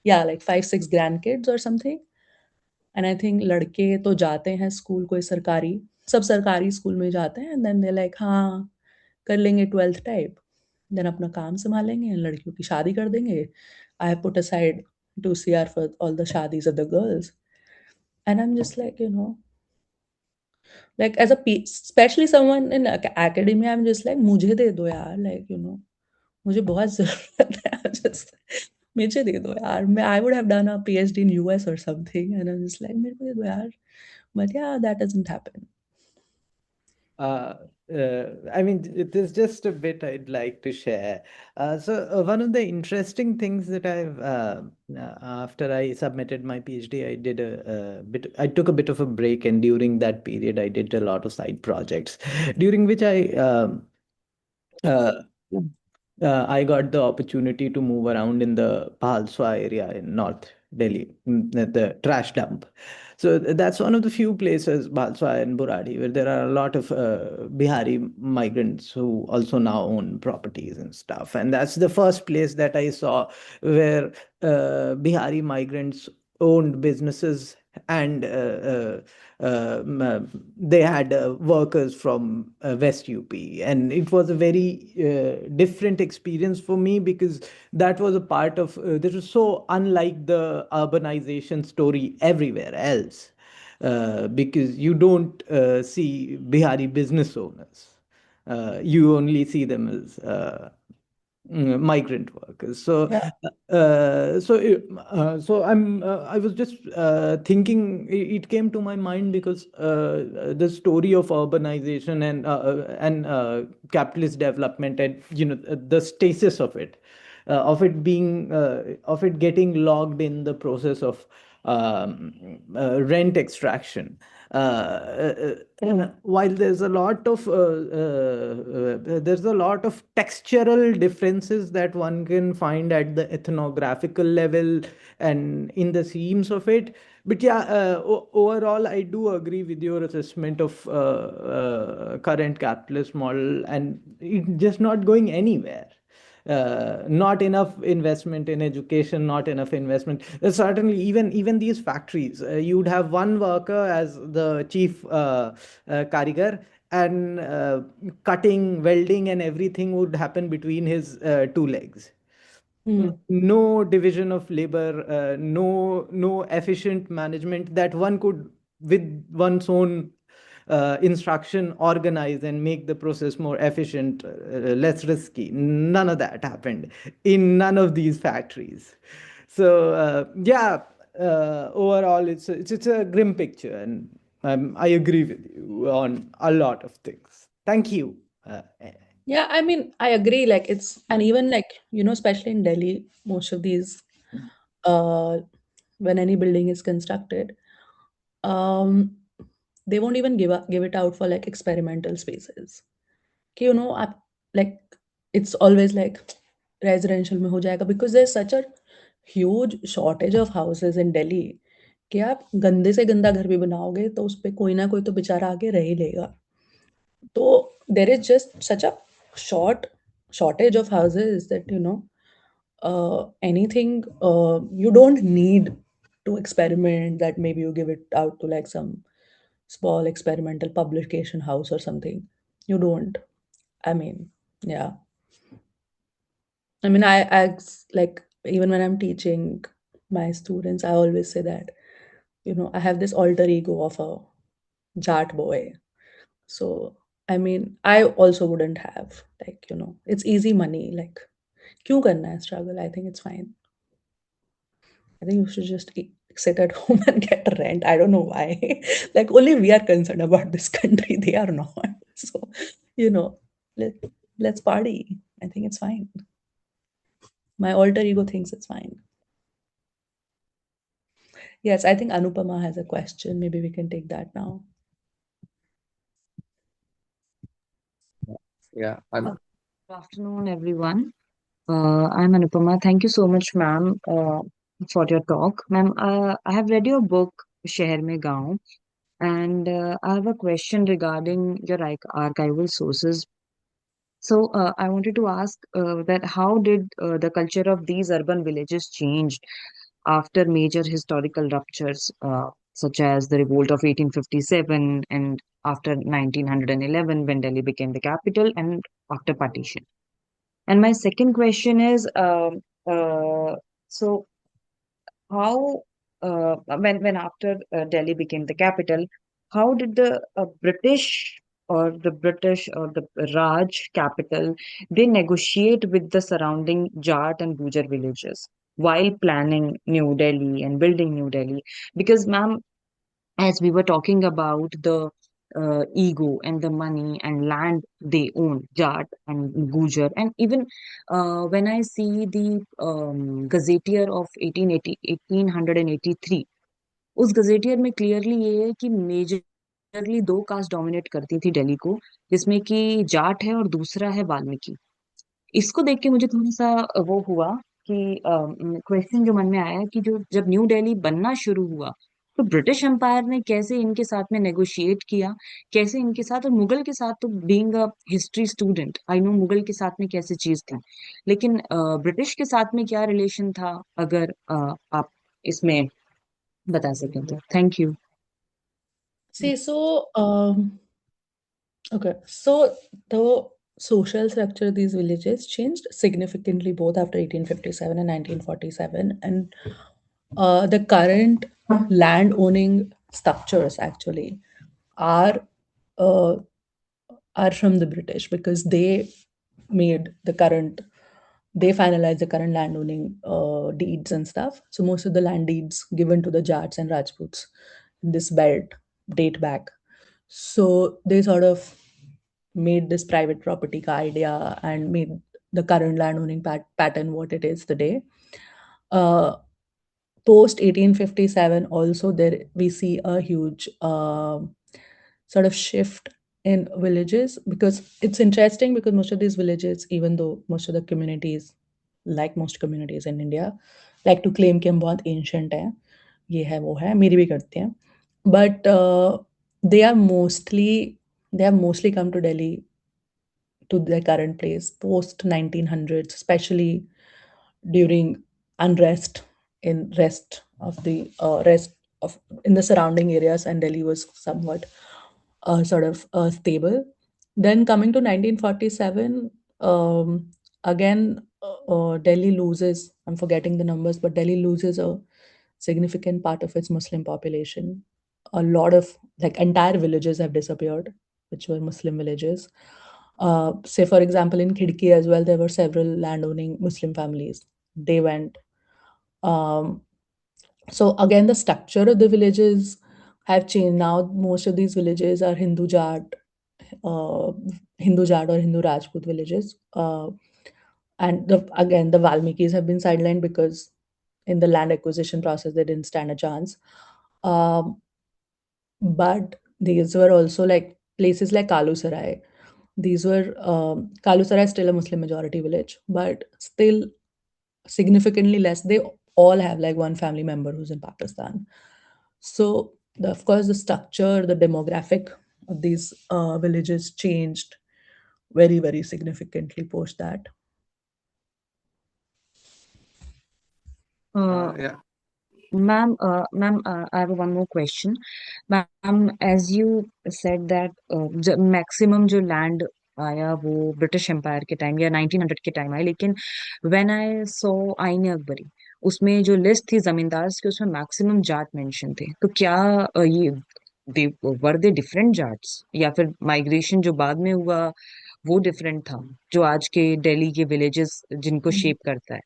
S3: yeah, like 5, 6 grandkids or something. And I think लड़के तो जाते हैं school कोई सरकारी, सब सरकारी school में जाते हैं, and then they're like, हाँ कर लेंगे 12th टाइप, देन अपना काम संभालेंगे, लड़कियों की शादी कर देंगे. I have put aside 2 CR for all the shadis of the girls. And I'm just like, like as a especially someone in academia, I'm just like, मुझे दे दो यार, like, मुझे बहुत ज़रूरत है. Just मुझे दे दो यार. I would have done a PhD in US or something, and I'm just like, मेरे को दे दो यार. But yeah, that doesn't happen.
S1: Uh, I mean, there's just a bit I'd like to share. One of the interesting things that after I submitted my PhD, I did I took a bit of a break, and during that period, I did a lot of side projects, during which uh, I got the opportunity to move around in the Bhalswa area in North Delhi, the trash dump. So that's one of the few places, Bhalswa and Buradi, where there are a lot of Bihari migrants who also now own properties and stuff. And that's the first place that I saw where Bihari migrants owned businesses, and they had workers from West UP. And it was a very different experience for me, because that was a part of, this was so unlike the urbanization story everywhere else, because you don't see Bihari business owners. You only see them as migrant workers. So,
S3: Yeah.
S1: I was just thinking. It came to my mind because the story of urbanization and capitalist development, and the stasis of it, of it getting logged in the process of rent extraction. While there's a lot of textural differences that one can find at the ethnographical level and in the themes of it. But yeah, overall, I do agree with your assessment of current capitalist model, and it's just not going anywhere. Not enough investment in education, not enough investment. Certainly, even these factories, you'd have one worker as the chief karigar, and cutting, welding, and everything would happen between his two legs. No division of labor, no efficient management that one could, with one's own instruction, organize and make the process more efficient, less risky. None of that happened in none of these factories. So yeah, overall, it's a grim picture, and I agree with you on a lot of things. Thank you.
S3: Yeah, I mean, I agree. Like it's, and even like, especially in Delhi, most of these, uh, when any building is constructed, um, they won't even give it out for like experimental spaces. कि, आप, like it's always like residential में हो जाएगा, because there's such a huge shortage of houses in Delhi कि आप गंदे से गंदा घर भी बनाओगे तो उस पे कोई ना कोई तो बेचारा आगे रह ही लेगा. So there is just such a shortage of houses that anything you don't need to experiment, that maybe you give it out to like some small experimental publication house or something. You don't. I mean, yeah. I mean, like even when I'm teaching my students, I always say that I have this alter ego of a Jat boy. So, I mean, I also wouldn't have, like, it's easy money. Like, kyun karna hai struggle? I think it's fine. I think you should just sit at home and get rent. I don't know why. Like, only we are concerned about this country. They are not. So, you know, let, let's party. I think it's fine. My alter ego thinks it's fine. Yes, I think Anupama has a question. Maybe we can take that now.
S2: Yeah,
S4: Good afternoon, everyone. I'm Anupama. Thank you so much, ma'am, for your talk. Ma'am, I have read your book, Sheher Mein Gaon, and I have a question regarding your archival sources. So, I wanted to ask that how did the culture of these urban villages change after major historical ruptures, such as the revolt of 1857 and after 1911 when Delhi became the capital and after partition? And my second question is, so how, when after Delhi became the capital, how did the British or the Raj capital, they negotiate with the surrounding Jat and Gujar villages while planning New Delhi and building New Delhi? Because, ma'am, as we were talking about the ego and the money and land they own, Jat and Gujar, and even when I see the gazetteer of 1883, उस gazetteer में clearly ये है कि majorly दो caste dominate करती थी दिल्ली को, जिसमें कि जाट है और दूसरा है वाल्मीकि. इसको देख के मुझे थोड़ा-सा वो हुआ कि क्वेश्चन जो मन में आया कि जो जब न्यू दिल्ली बनना शुरू हुआ, तो ब्रिटिश एम्पायर ने कैसे इनके साथ में नेगोशिएट किया? कैसे इनके साथ, और मुगल के साथ तो being a history student, I know Mughal के साथ में कैसे चीज़ थी। लेकिन ब्रिटिश के साथ में क्या रिलेशन था? अगर आप इसमें बता सकें तो। Thank you.
S3: See, so okay, so the social structure of these villages changed significantly both after 1857 and 1947, and the current land owning structures actually are uh, are from the British, because made the current they finalized the current land owning deeds and stuff. So most of the land deeds given to the Jats and Rajputs in this belt date back. So they sort of made this private property ka idea and made the current land owning pattern what it is today. Uh, post 1857 also there we see a huge sort of shift in villages, because it's interesting because most of these villages, even though most of the communities, like most communities in India, like to claim कि हम बहुत ancient हैं, ये है वो है, मेरी भी करते हैं, but they are mostly they have mostly come to Delhi to their current place post 1900s, especially during unrest in rest of in the surrounding areas, and Delhi was somewhat sort of stable. Then coming to 1947, again, Delhi loses. I'm forgetting the numbers, but Delhi loses a significant part of its Muslim population. A lot of like entire villages have disappeared, which were Muslim villages. Say, for example, in Khidki as well, there were several landowning Muslim families. They went. Um, so again, the structure of the villages have changed. Now, most of these villages are uh, Hindu Jat or Hindu Rajput villages. And again, the Valmikis have been sidelined because in the land acquisition process, they didn't stand a chance. Um, but these were also like places like Kalusarai. These were Kalusarai is still a Muslim majority village, but still significantly less. They all have like one family member who's in Pakistan. So of course the structure, the demographic of these villages changed very significantly post that.
S2: Yeah.
S4: Ma'am, I have one more question. Ma'am, as you said that maximum जो land आया वो British empire के time या 1900 के time आया, लेकिन when I saw आईने अकबरी उसमें जो लिस्ट थी जमींदार की उसमें मैक्सिमम जाट मेंशन थे, तो क्या ये वर दे डिफरेंट जाट्स या फिर माइग्रेशन जो बाद में हुआ वो डिफरेंट था जो आज के दिल्ली के विलेजेस जिनको शेप करता है?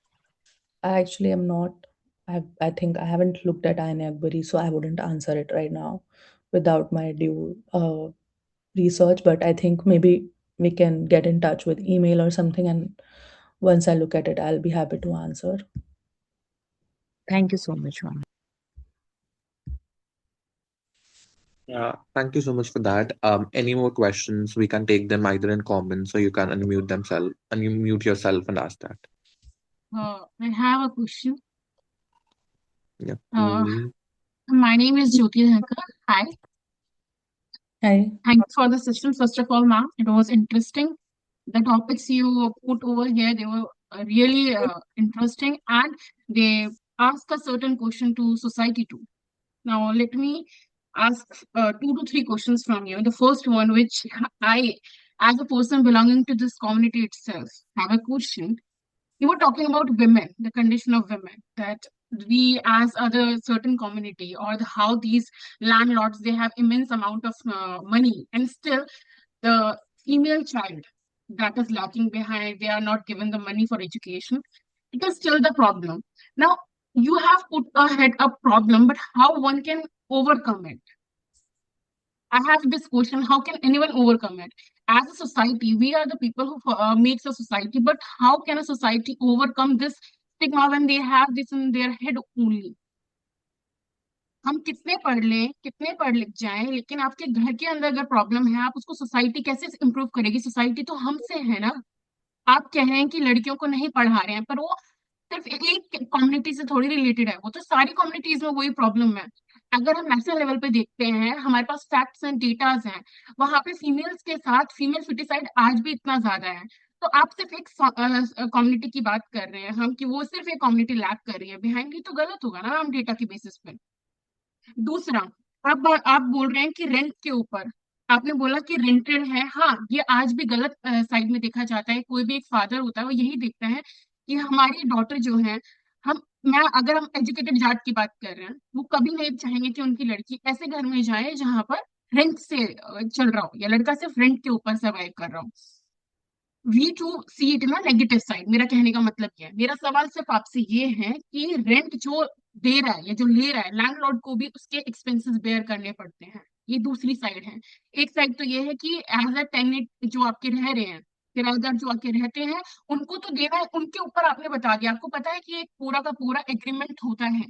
S3: I actually am not. I think I haven't looked at Aine Akbari, so I wouldn't answer it right now without my due research. But I think maybe we can get in touch with email or something, and once I look at it, I'll be happy to answer.
S4: Thank you so much, ma'am.
S2: Yeah, thank you so much for that. Any more questions? We can take them either in comments, or you can unmute yourself and ask that.
S5: I have a question.
S2: Yeah.
S5: My name is Jyoti Dhankar. Hi.
S3: Hi.
S5: Thanks for the session. First of all, ma'am, it was interesting. The topics you put over here, they were really interesting, and they ask a certain question to society too. Now, let me ask 2 to 3 questions from you. The first one, which I, as a person belonging to this community itself, have a question. You were talking about women, the condition of women, that we as other certain community or how these landlords, they have immense amount of money, and still the female child that is lacking behind, they are not given the money for education. It is still the problem. Now, you have put ahead a problem, but how one can overcome it? I have this question: how can anyone overcome it? As a society, we are the people who makes a society, but how can a society overcome this stigma when they have this in their head only? हम कितने पढ़ लें, कितने पढ़ लिख जाएं, लेकिन आपके घर के अंदर अगर प्रॉब्लम है, आप उसको सोसाइटी कैसे इम्प्रूव करेगी? सोसाइटी तो हमसे है ना। आप कह रहे हैं कि लड़कियों को नहीं पढ़ा रहे हैं, पर वो सिर्फ एक कम्युनिटी से थोड़ी रिलेटेड है, वो तो सारी कम्युनिटीज में वही प्रॉब्लम है। अगर हम नेशनल लेवल पे देखते हैं, हमारे पास फैक्ट्स एंड डेटाज हैं, वहां पे फीमेल्स के साथ फीमेल फिटिसाइड आज भी इतना ज्यादा है। तो आप सिर्फ एक कम्युनिटी की बात कर रहे हैं हम कि वो सिर्फ एक कम्युनिटी लैक कर रही है बिहाइंड, ये तो गलत होगा ना हम डेटा के बेसिस पे। दूसरा, आप बोल रहे हैं कि रेंट के ऊपर, आपने बोला कि रेंटेड है। हाँ, ये आज भी गलत साइड में देखा जाता है। कोई भी एक फादर होता है वो यही देखता है कि हमारी डॉटर जो है, अगर हम एजुकेटेड जाट की बात कर रहे हैं, वो कभी नहीं चाहेंगे कि उनकी लड़की ऐसे घर में जाए जहां पर रेंट से चल रहा हो, या लड़का सिर्फ रेंट के ऊपर सर्वाइव कर रहा हो। वी टू सी इट ना नेगेटिव साइड। मेरा कहने का मतलब क्या है, मेरा सवाल सिर्फ आपसे ये है कि रेंट जो दे रहा है या जो ले रहा है, लैंडलॉर्ड को भी उसके एक्सपेंसेस बेयर करने पड़ते हैं। ये दूसरी साइड है। एक साइड तो ये है कि एज अ टेनेंट जो आपके रह रहे हैं, किराएदार जो आके रहते हैं, उनको तो देना है, उनके ऊपर आपने बता दिया। आपको पता है कि एक पूरा का पूरा एग्रीमेंट होता है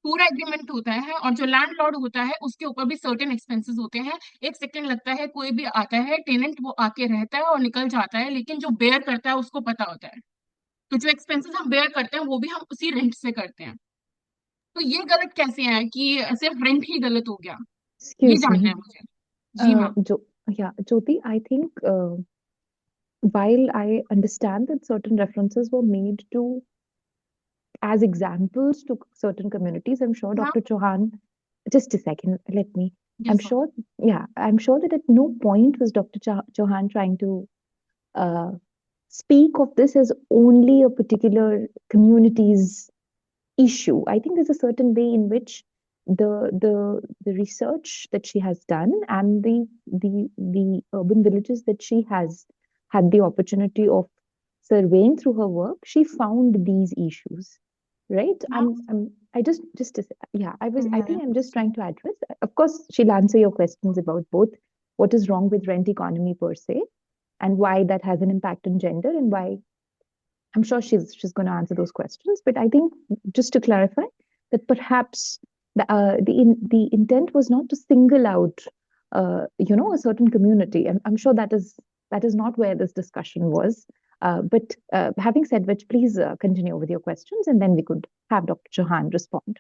S5: पूरा एग्रीमेंट होता है, और जो लैंडलॉर्ड होता है उसके ऊपर भी सर्टेन एक्सपेंसेस होते हैं। एक सेकंड लगता है, कोई भी आता है टेनेंट, वो आके रहता है और निकल जाता है, लेकिन जो बेयर करता है उसको पता होता है। तो जो एक्सपेंसेस हम बेयर करते हैं वो भी हम उसी रेंट से करते हैं। तो ये गलत कैसे है कि सिर्फ रेंट ही गलत हो गया? ये
S6: Excuse
S5: जानना
S6: me.
S5: है मुझे। जी ma'am.
S6: Yeah, Jyoti, I think while I understand that certain references were made to as examples to certain communities, I'm sure
S5: ma'am,
S6: Dr. Chauhan, just a second, let me. I'm
S5: yes ma'am.
S6: sure, yeah, I'm sure that at no point was Dr. Chauhan trying to uh, speak of this as only a particular community's issue. I think there's a certain way in which the research that she has done and the urban villages that she has had the opportunity of surveying through her work, she found these issues, right?
S5: Ma'am,
S6: I just to yeah, I
S5: मैं
S6: think I'm just trying to address. Of course, she'll answer your questions about both what is wrong with rent economy per se and why that has an impact on gender and why I'm sure she's going to answer those questions. But I think just to clarify that perhaps the intent was not to single out a certain community. I'm sure that is not where this discussion was. But having said which, please continue with your questions, and then we could have Dr. Chauhan respond.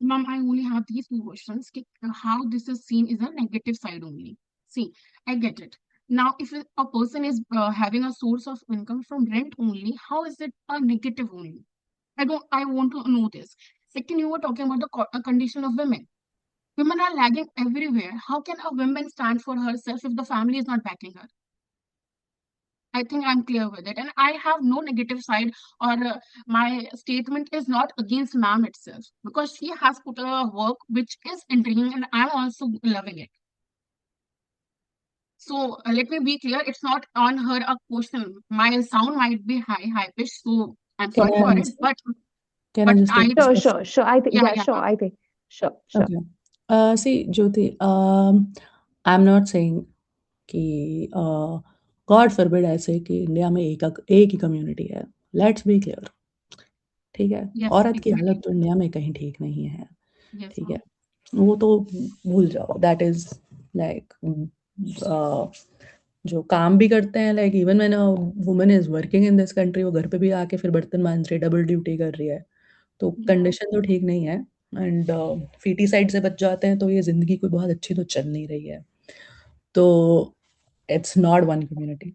S5: Ma'am, I only have these two questions. How this is seen is a negative side only. See, I get it. Now, if a person is having a source of income from rent only, how is it a negative only? I want to know this. Second, you were talking about the condition of women. Women are lagging everywhere. How can a woman stand for herself if the family is not backing her? I think I'm clear with it. And I have no negative side, or my statement is not against ma'am itself, because she has put a work which is intriguing and I'm also loving it. So let me be clear, it's not on her a question. My sound might be high pitch, so I'm
S3: Can
S5: sorry
S3: I
S5: for it,
S3: answer? Can I
S5: but
S3: just
S5: I
S3: take this question?
S6: Sure. I think
S5: yeah,
S6: yeah,
S5: yeah,
S6: sure. I think sure.
S3: Okay. See, Jyoti, I'm not saying कि God forbid ऐसे कि India में एक ही community है। Let's be clear, ठीक है?
S5: yes,
S3: औरत की हालत
S5: exactly.
S3: तो इंडिया में कहीं ठीक नहीं है,
S5: Yes,
S3: ठीक है?
S5: ma'am.
S3: वो तो भूल जाओ, दैट इज़ लाइक जो काम भी करते हैं, like even when a woman is working in this country, वो घर पे भी आके फिर बर्तन मांज रही है, डबल ड्यूटी कर रही है, तो
S5: Yeah.
S3: कंडीशन तो ठीक नहीं है। एंड फीटिसाइड से बच जाते हैं तो ये ज़िंदगी कोई बहुत अच्छी तो चल नहीं रही है। तो it's not one community.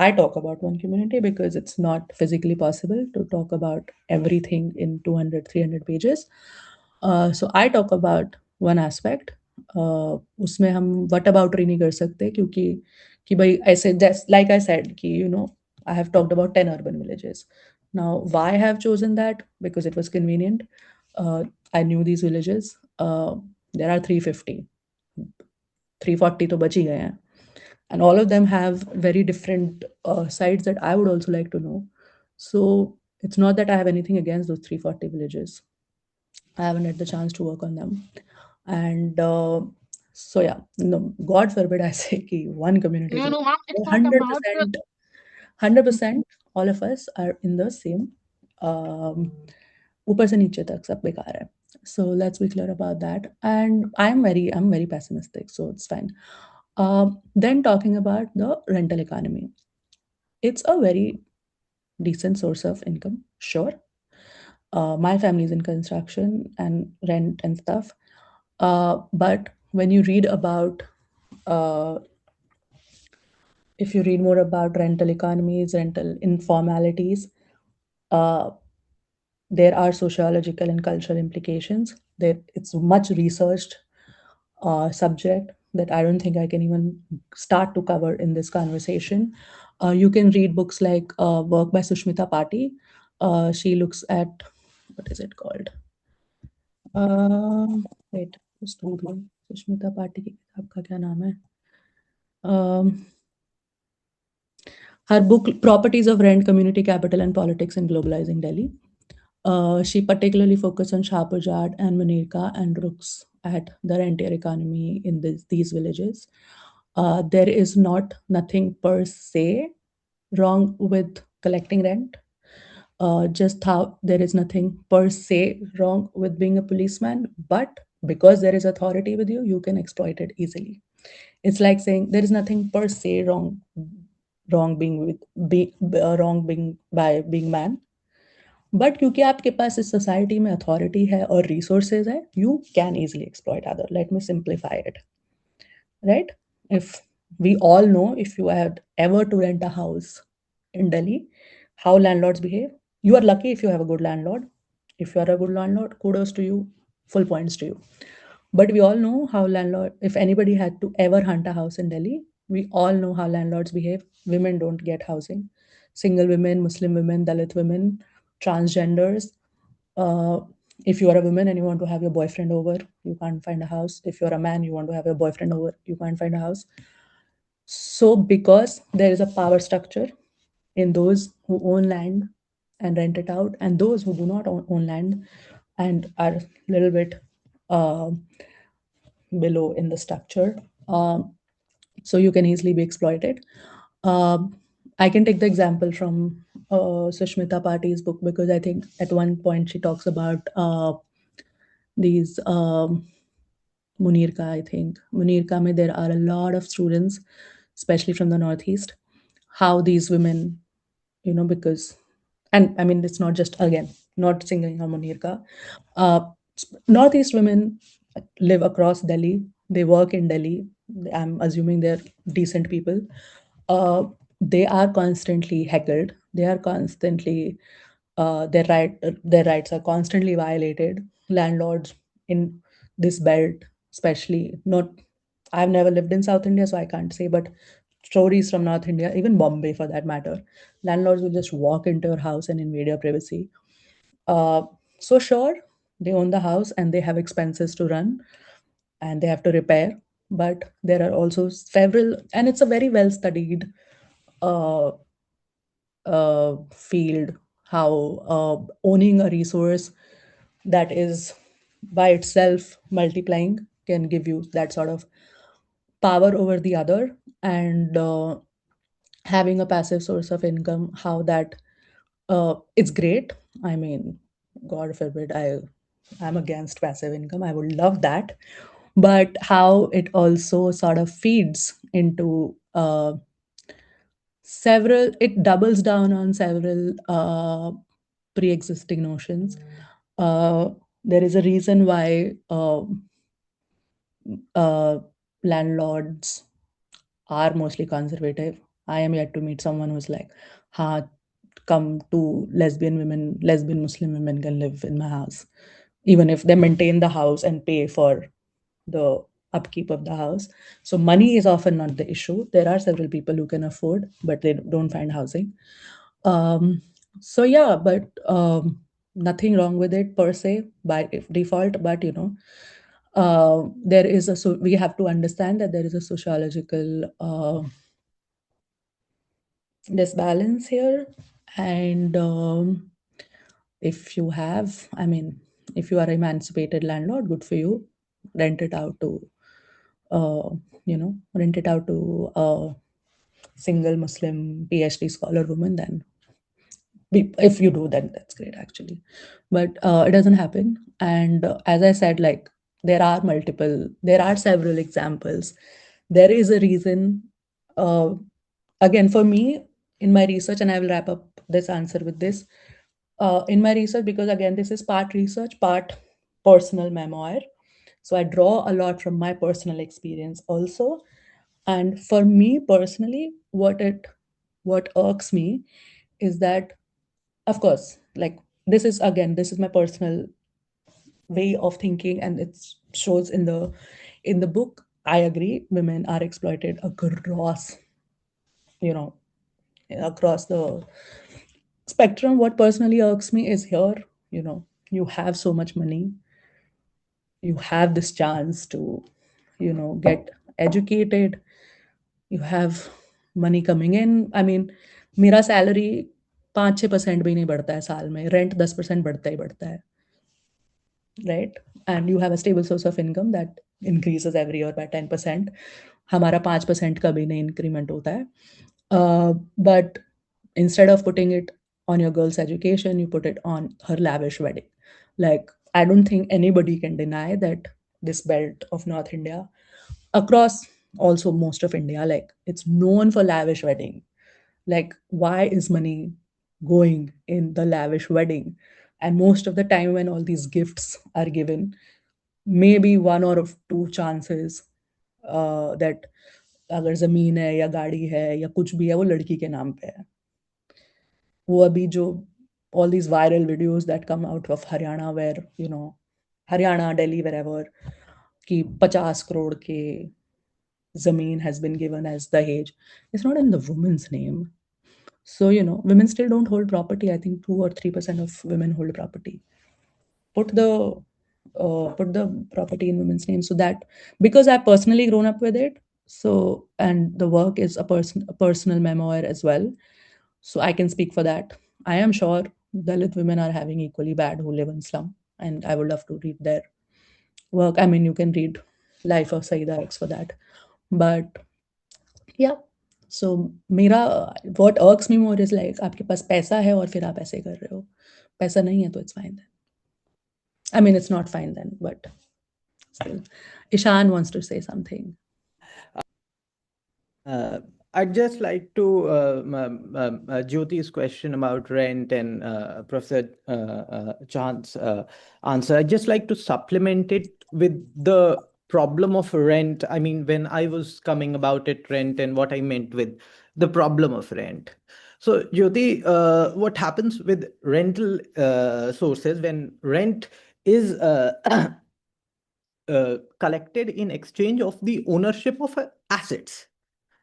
S3: I talk about one community because it's not physically possible to talk about everything in 200, 300 pages. So I talk about one aspect. उसमें हम वट अबाउटरी नहीं कर सकते क्योंकि कि भाई ऐसे like I said कि I have talked about 10 urban villages. Now why I have chosen that? Because it was convenient. I knew these villages. There are 350. 340 तो बच ही गए हैं. And all of them have very different sides that I would also like to know. So it's not that I have anything against those 340 villages. I haven't had the chance to work on them. And so yeah, no, God forbid I say ki one community is
S5: No, ma'am, it's not about
S3: 100%, 100% all of us are in the same ऊपर से नीचे तक सब बेकार है. So let's be clear about that. And I'm very pessimistic, so it's fine. Then talking about the rental economy, it's a very decent source of income, sure. My family is in construction and rent and stuff. But when you read about, uh, if you read more about rental economies, rental informalities, uh, there are sociological and cultural implications. It's much researched subject that I don't think I can even start to cover in this conversation. You can read books like work by Sushmita Pati. She looks at, what is it called? Wait, just Google. Sushmita पाटी की किताब का क्या नाम है? Her book Properties of Rent, Community Capital and Politics in Globalizing Delhi. She particularly focused on Shahpujad and Munirka and looks at the rentier economy in these villages. There is nothing per se wrong with collecting rent. just how there is nothing per se wrong with being a policeman, but because there is authority with you, you can exploit it easily. It's like saying there is nothing per se wrong being wrong being by being man, but क्योंकि आपके पास इस society में authority है और resources है, you can easily exploit other. Let me simplify it, right? If we all know, if you had ever to rent a house in Delhi, how landlords behave, you are lucky if you have a good landlord. If you are a good landlord, kudos to you, full points to you. But we all know how landlord, if anybody had to ever hunt a house in Delhi, we all know how landlords behave. Women don't get housing. Single women, Muslim women, Dalit women, transgenders. Uh, if you are a woman and you want to have your boyfriend over, you can't find a house. If you're a man, you want to have your boyfriend over, you can't find a house. So, because there is a power structure in those who own land and rent it out, and those who do not own land and are a little bit uh, below in the structure, so you can easily be exploited. I can take the example from Sushmita Pati's book, because I think at one point she talks about these Munirka. I think Munirka mein there are a lot of students, especially from the Northeast. How these women, because, and I mean, it's not just, again, not singling on Munirka. Northeast women live across Delhi. They work in Delhi. I'm assuming they're decent people. They are constantly heckled. They are constantly their rights are constantly violated. Landlords in this belt, especially, not, I've never lived in South India, so I can't say, but stories from North India, even Bombay for that matter, landlords will just walk into your house and invade your privacy. So sure, they own the house and they have expenses to run and they have to repair, but there are also several, and it's a very well studied uh, field, how owning a resource that is by itself multiplying can give you that sort of power over the other, and having a passive source of income, how that it's great. I mean, God forbid, I'm against passive income, I would love that, but how it also sort of feeds into several, it doubles down on several pre-existing notions. There is a reason why uh, landlords are mostly conservative. I am yet to meet someone who's like, ha, come to lesbian Muslim women can live in my house, even if they maintain the house and pay for the upkeep of the house. So money is often not the issue. There are several people who can afford, but they don't find housing. So yeah, but nothing wrong with it per se by default, but there is so we have to understand that there is a sociological disbalance here, and if you have, I mean, if you are an emancipated landlord, good for you. Rent it out to uh, rent it out to a single Muslim PhD scholar woman, then if you do, then that's great actually. But it doesn't happen, and as I said, like, there are several examples. There is a reason, uh, again, for me, in my research, and I will wrap up this answer with this, in my research, because again, this is part research, part personal memoir, so I draw a lot from my personal experience also. And for me personally, what irks me is that, of course, like, this is my personal way of thinking, and it shows in the book. I agree, women are exploited across, you know across the spectrum. What personally irks me is here, you have so much money, you have this chance to get educated, you have money coming in. I mean, मेरा salary 5-6% भी नहीं बढ़ता है साल में, rent 10% बढ़ता ही बढ़ता है, right? And you have a stable source of income that increases every year by 10%. हमारा 5% का भी नहीं इंक्रीमेंट होता है, but instead of putting it on your girl's education, you put it on her lavish wedding. Like, I don't think anybody can deny that this belt of North India, across also most of India, like it's known for lavish wedding. Like, why is money going in the lavish wedding? And most of the time, when all these gifts are given, maybe one or of two chances that अगर जमीन है या गाड़ी है या कुछ भी है वो लड़की के नाम पे है. वो अभी जो all these viral videos that come out of Haryana where Haryana, Delhi, wherever, कि 50 crore के zameen has been given as Dahej. It's not in the woman's name. So, women still don't hold property. I think 2 or 3% of women hold property. Put the property in women's name, so that, because I've personally grown up with it, so, and the work is a personal memoir as well. So I can speak for that. I am sure Dalit women are having equally bad who live in slum, and I would love to read their work. I mean, you can read Life of Saida X for that. But yeah, so मेरा what irks me more is like आपके पास पैसा है और फिर आप ऐसे कर रहे हो. पैसा नहीं है तो it's fine then. I mean, it's not fine then, but still. Ishan wants to say something.
S1: I'd just like to Jyoti's question about rent and Professor Chauhan's answer. I'd just like to supplement it with the problem of rent. I mean, when I was coming about it, rent, and what I meant with the problem of rent. So, Jyoti, what happens with rental sources when rent is collected in exchange of the ownership of assets,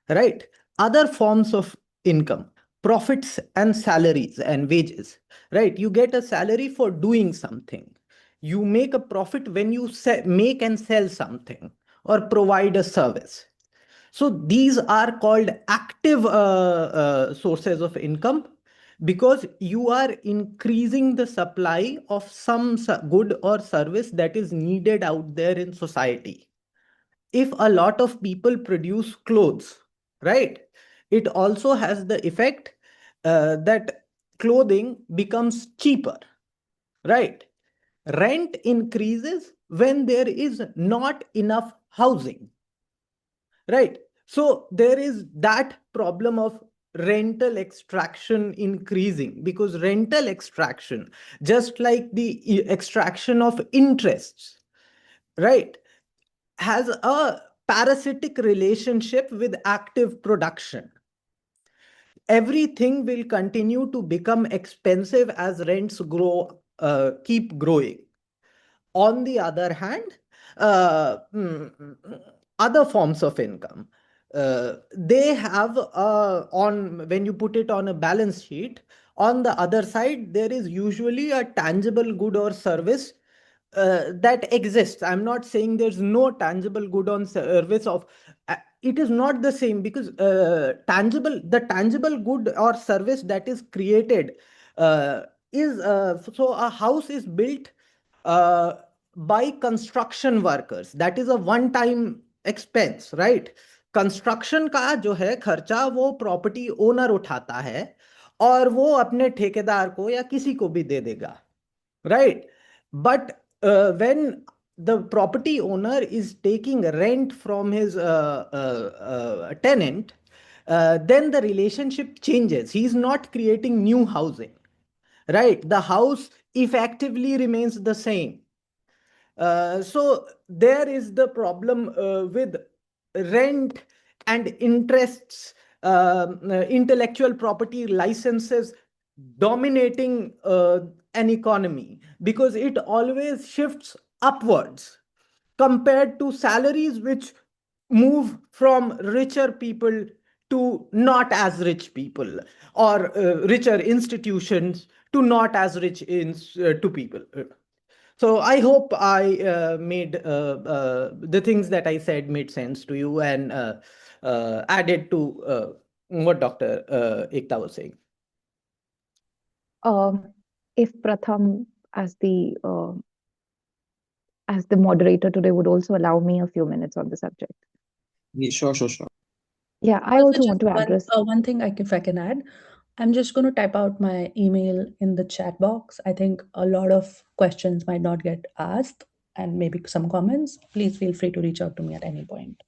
S1: right? Other forms of income, profits and salaries and wages, right? You get a salary for doing something. You make a profit when you make and sell something or provide a service. So these are called active sources of income because you are increasing the supply of some good or service that is needed out there in society. If a lot of people produce clothes, right, it also has the effect that clothing becomes cheaper, right? Rent increases when there is not enough housing, right? So there is that problem of rental extraction increasing because rental extraction, just like the extraction of interests, right, has a parasitic relationship with active production. Everything will continue to become expensive as rents keep growing. On the other hand, uh, other forms of income, they have on when you put it on a balance sheet, on the other side, there is usually a tangible good or service that exists. I'm not saying there's no tangible good on service of it is not the same because the tangible good or service that is created is so a house is built uh, by construction workers. That is a one time expense, right? Construction का जो है खर्चा वो property owner उठाता है और वो अपने ठेकेदार को या किसी को भी दे देगा, right? But when the property owner is taking rent from his tenant, then the relationship changes. He's not creating new housing, right? The house effectively remains the same. So there is the problem with rent and interests, intellectual property licenses dominating an economy because it always shifts upwards compared to salaries which move from richer people to not as rich people or richer institutions to not as rich to people. So I hope I made the things that I said made sense to you and added to what Dr. Ekta was saying.
S6: If Pratham, as the moderator today, would also allow me a few minutes on the subject.
S2: Yeah, sure.
S6: Yeah, I also want to address.
S3: One thing if I can add. I'm just going to type out my email in the chat box. I think a lot of questions might not get asked and maybe some comments. Please feel free to reach out to me at any point.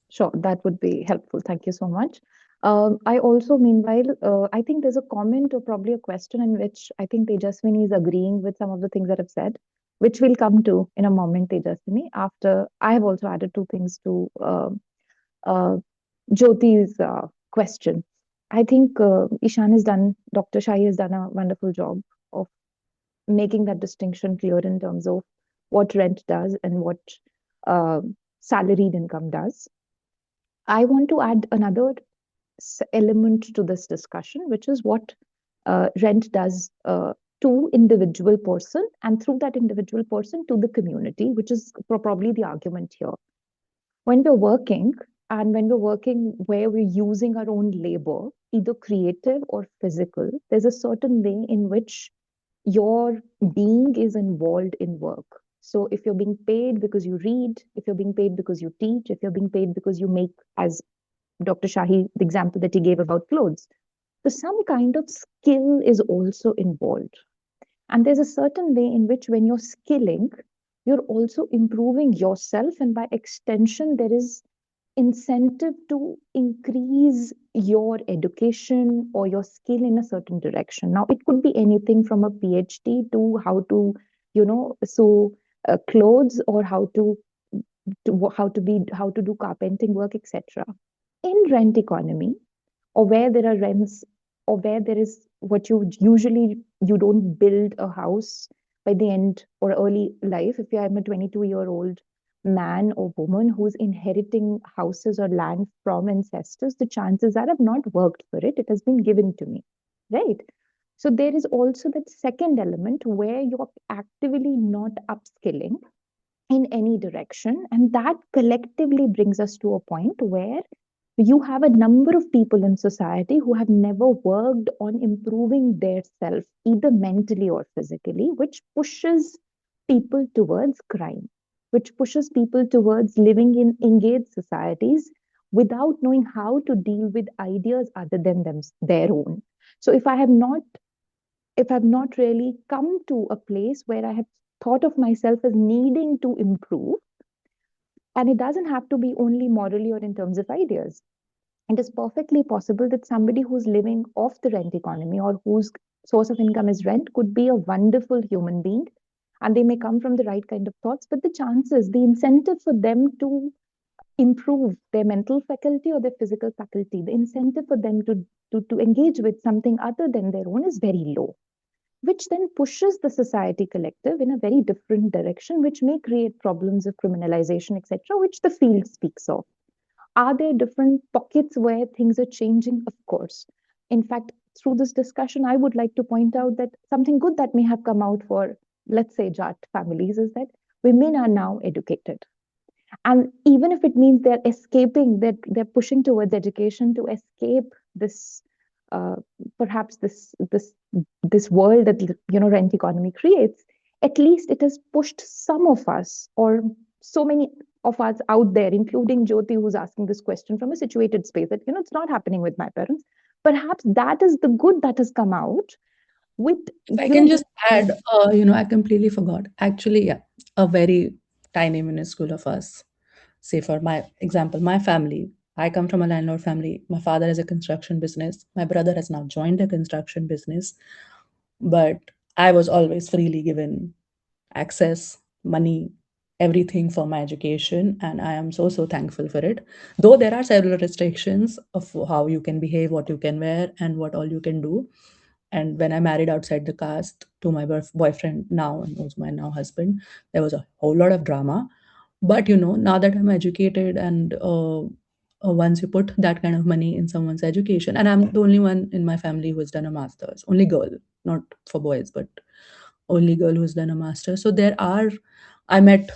S6: Sure, that would be helpful. Thank you so much. I also, meanwhile, I think there's a comment or probably a question in which I think Tejaswini is agreeing with some of the things that I've said, which we'll come to in a moment, Tejaswini. After I have also added two things to uh, Jyoti's question. I think Ishan has done, Dr. Shahi has done a wonderful job of making that distinction clear in terms of what rent does and what uh, salaried income does. I want to add another element to this discussion, which is what rent does to individual person and through that individual person to the community, which is probably the argument here. When we're working and when we're working where we're using our own labor, either creative or physical, there's a certain way in which your being is involved in work. So if you're being paid because you read, if you're being paid because you teach, if you're being paid because you make, as Dr. Shahi, the example that he gave about clothes, so some kind of skill is also involved. And there's a certain way in which when you're skilling, you're also improving yourself. And by extension, there is incentive to increase your education or your skill in a certain direction. Now, it could be anything from a PhD to how to, sew clothes or how to do carpenting work, etc. In rent economy, or where there are rents, or where there is what you don't build a house by the end or early life. If I'm a 22-year-old man or woman who's inheriting houses or land from ancestors, the chances are I've not worked for it. It has been given to me, right? So there is also that second element where you're actively not upskilling in any direction. And that collectively brings us to a point where you have a number of people in society who have never worked on improving their self, either mentally or physically, which pushes people towards crime, which pushes people towards living in engaged societies without knowing how to deal with ideas other than their own. So if I've not really come to a place where I have thought of myself as needing to improve, and it doesn't have to be only morally or in terms of ideas. It is perfectly possible that somebody who's living off the rent economy or whose source of income is rent could be a wonderful human being, and they may come from the right kind of thoughts, but the chances, the incentive for them to improve their mental faculty or their physical faculty, the incentive for them to engage with something other than their own is very low, which then pushes the society collective in a very different direction, which may create problems of criminalization, etc., which the field speaks of. Are there different pockets where things are changing? Of course. In fact, through this discussion, I would like to point out that something good that may have come out for, let's say, Jat families is that women are now educated. And even if it means they're escaping, that they're pushing towards education to escape this, uh, perhaps this world that rent economy creates, at least it has pushed some of us or so many of us out there, including Jyoti, who's asking this question from a situated space that it's not happening with my parents. Perhaps that is the good that has come out with
S3: If I can just add, I completely forgot. Actually, yeah, a very tiny minuscule of us. Say for my example, my family. I come from a landlord family. My father has a construction business. My brother has now joined a construction business. But I was always freely given access, money, everything for my education. And I am so, so thankful for it. Though there are several restrictions of how you can behave, what you can wear, and what all you can do. And when I married outside the caste to my boyfriend now, and who's my now husband, there was a whole lot of drama. But now that I'm educated and once you put that kind of money in someone's education, and I'm the only one in my family who has done a master's, only girl, not for boys, but only girl who's done a master's. So I met,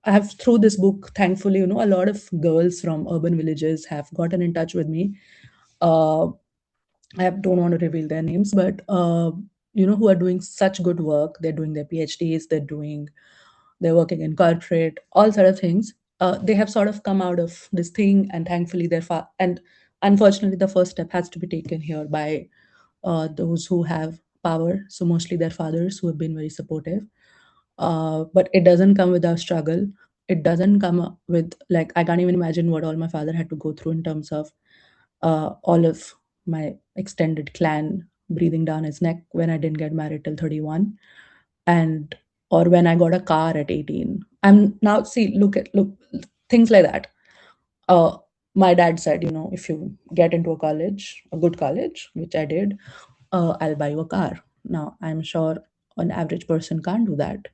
S3: I have through this book, thankfully, a lot of girls from urban villages have gotten in touch with me. Uh, don't want to reveal their names, but who are doing such good work. They're doing their PhDs. They're working in corporate, all sort of things. They have sort of come out of this thing, and thankfully and unfortunately, the first step has to be taken here by those who have power, so mostly their fathers who have been very supportive. But it doesn't come without struggle. It doesn't come with, like, I can't even imagine what all my father had to go through in terms of all of my extended clan breathing down his neck when I didn't get married till 31, and or when I got a car at 18. I'm now, see, look things like that. uh, my dad said, if you get into a good college, which I did, I'll buy you a car. Now, I'm sure an average person can't do that,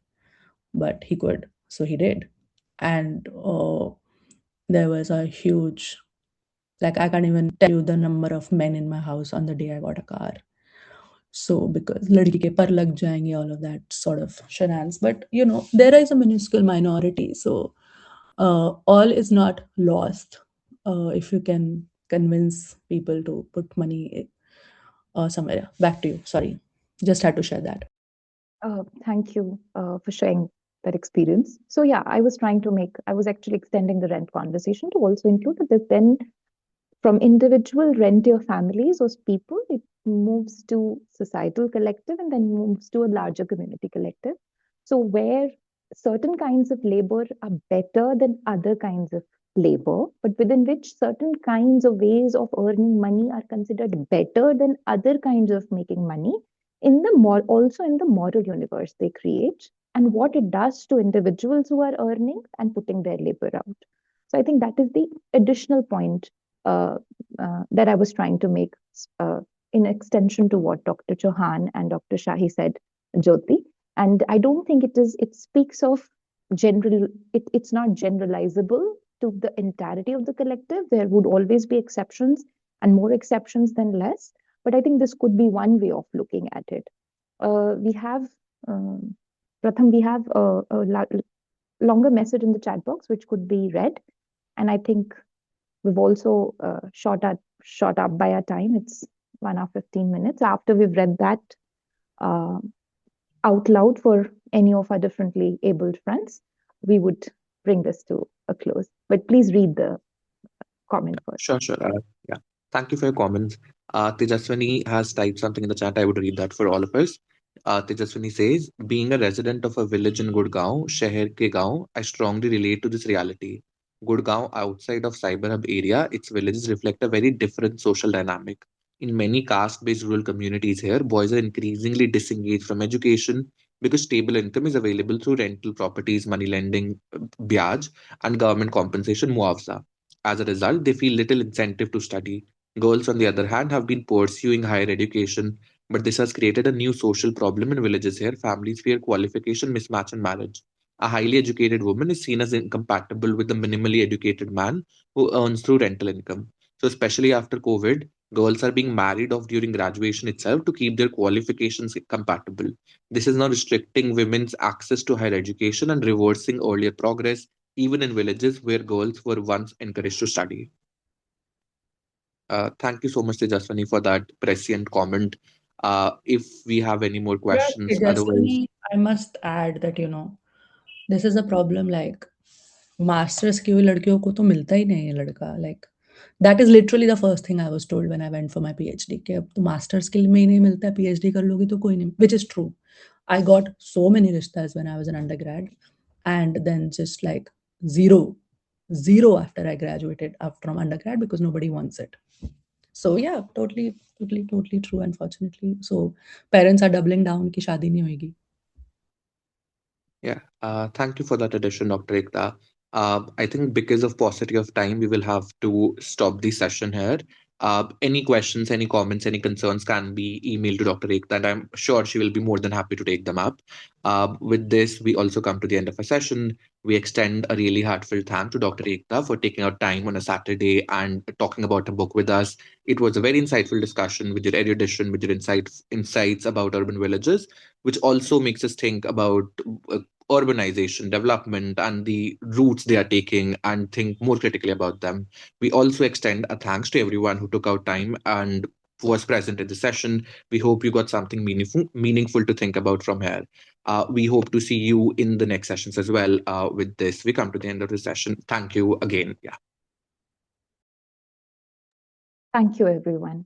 S3: but he could. So he did. And there was a huge, like, I can't even tell you the number of men in my house on the day I got a car. So, because ladki ke par lag jayenge, all of that sort of shenanigans. But, there is a minuscule minority. So, all is not lost if you can convince people to put money somewhere. Back to you. Sorry. Just had to share that.
S6: Thank you for sharing that experience. So yeah, I was actually extending the rent conversation to also include that then from individual rentier families or people, it moves to societal collective and then moves to a larger community collective. So where certain kinds of labor are better than other kinds of labor, but within which certain kinds of ways of earning money are considered better than other kinds of making money, also in the moral universe they create, and what it does to individuals who are earning and putting their labor out. So I think that is the additional point uh, that I was trying to make in extension to what Dr. Chauhan and Dr. Shahi said, Jyoti. And I don't think it speaks of it's not generalizable to the entirety of the collective. There would always be exceptions and more exceptions than less. But I think this could be one way of looking at it. We have, Pratham, we have a longer message in the chat box, which could be read. And I think we've also shot up by our time. It's 1 hour 15 minutes. After we've read that uh, out loud for any of our differently abled friends, we would bring this to a close. But please read the comment first.
S2: Sure. Yeah. Thank you for your comments. Tejaswini has typed something in the chat. I would read that for all of us. Tejaswini says, being a resident of a village in Gurgaon, Sheher ke Gaon, I strongly relate to this reality. Gurgaon, outside of Cyber Hub area, its villages reflect a very different social dynamic. In many caste-based rural communities here, boys are increasingly disengaged from education because stable income is available through rental properties, money lending, byaj, and government compensation muavza. As a result, they feel little incentive to study. Girls, on the other hand, have been pursuing higher education, but this has created a new social problem in villages here. Families fear qualification mismatch in marriage. A highly educated woman is seen as incompatible with the minimally educated man who earns through rental income. So, especially after COVID, girls are being married off during graduation itself to keep their qualifications compatible. This is now restricting women's access to higher education and reversing earlier progress even in villages where girls were once encouraged to study. Thank you so much, Tejaswani, for that prescient comment. If we have any more
S3: Yeah,
S2: questions, otherwise,
S3: Tejaswini, I must add that, this is a problem, like, masters की हुई लड़कियों को तो मिलता ही नहीं है लड़का, like that is literally the first thing I was told when I went for my PhD कि अब तो मास्टर्स के लिए में ही नहीं मिलता है, पीएचडी कर लोगी तो कोई नहीं, which is true. I got so many रिश्तास when I was an undergrad and then just like zero after I graduated up from undergrad because nobody wants it. So yeah, totally true, unfortunately. So parents are doubling down ki shaadi nahi hoegi.
S2: yeah, thank you for that addition, Dr. Ekta. I think because of paucity of time, we will have to stop the session here. Any questions, any comments, any concerns can be emailed to Dr. Ekta, and I'm sure she will be more than happy to take them up. With this, we also come to the end of a session. We extend a really heartfelt thank to Dr. Ekta for taking out time on a Saturday and talking about a book with us. It was a very insightful discussion with your erudition, with your insights about urban villages, which also makes us think about urbanization, development, and the routes they are taking and think more critically about them. We also extend a thanks to everyone who took out time and was present in the session. We hope you got something meaningful to think about from here. We hope to see you in the next sessions as well. With this, we come to the end of the session. Thank you again. Yeah.
S6: Thank you, everyone.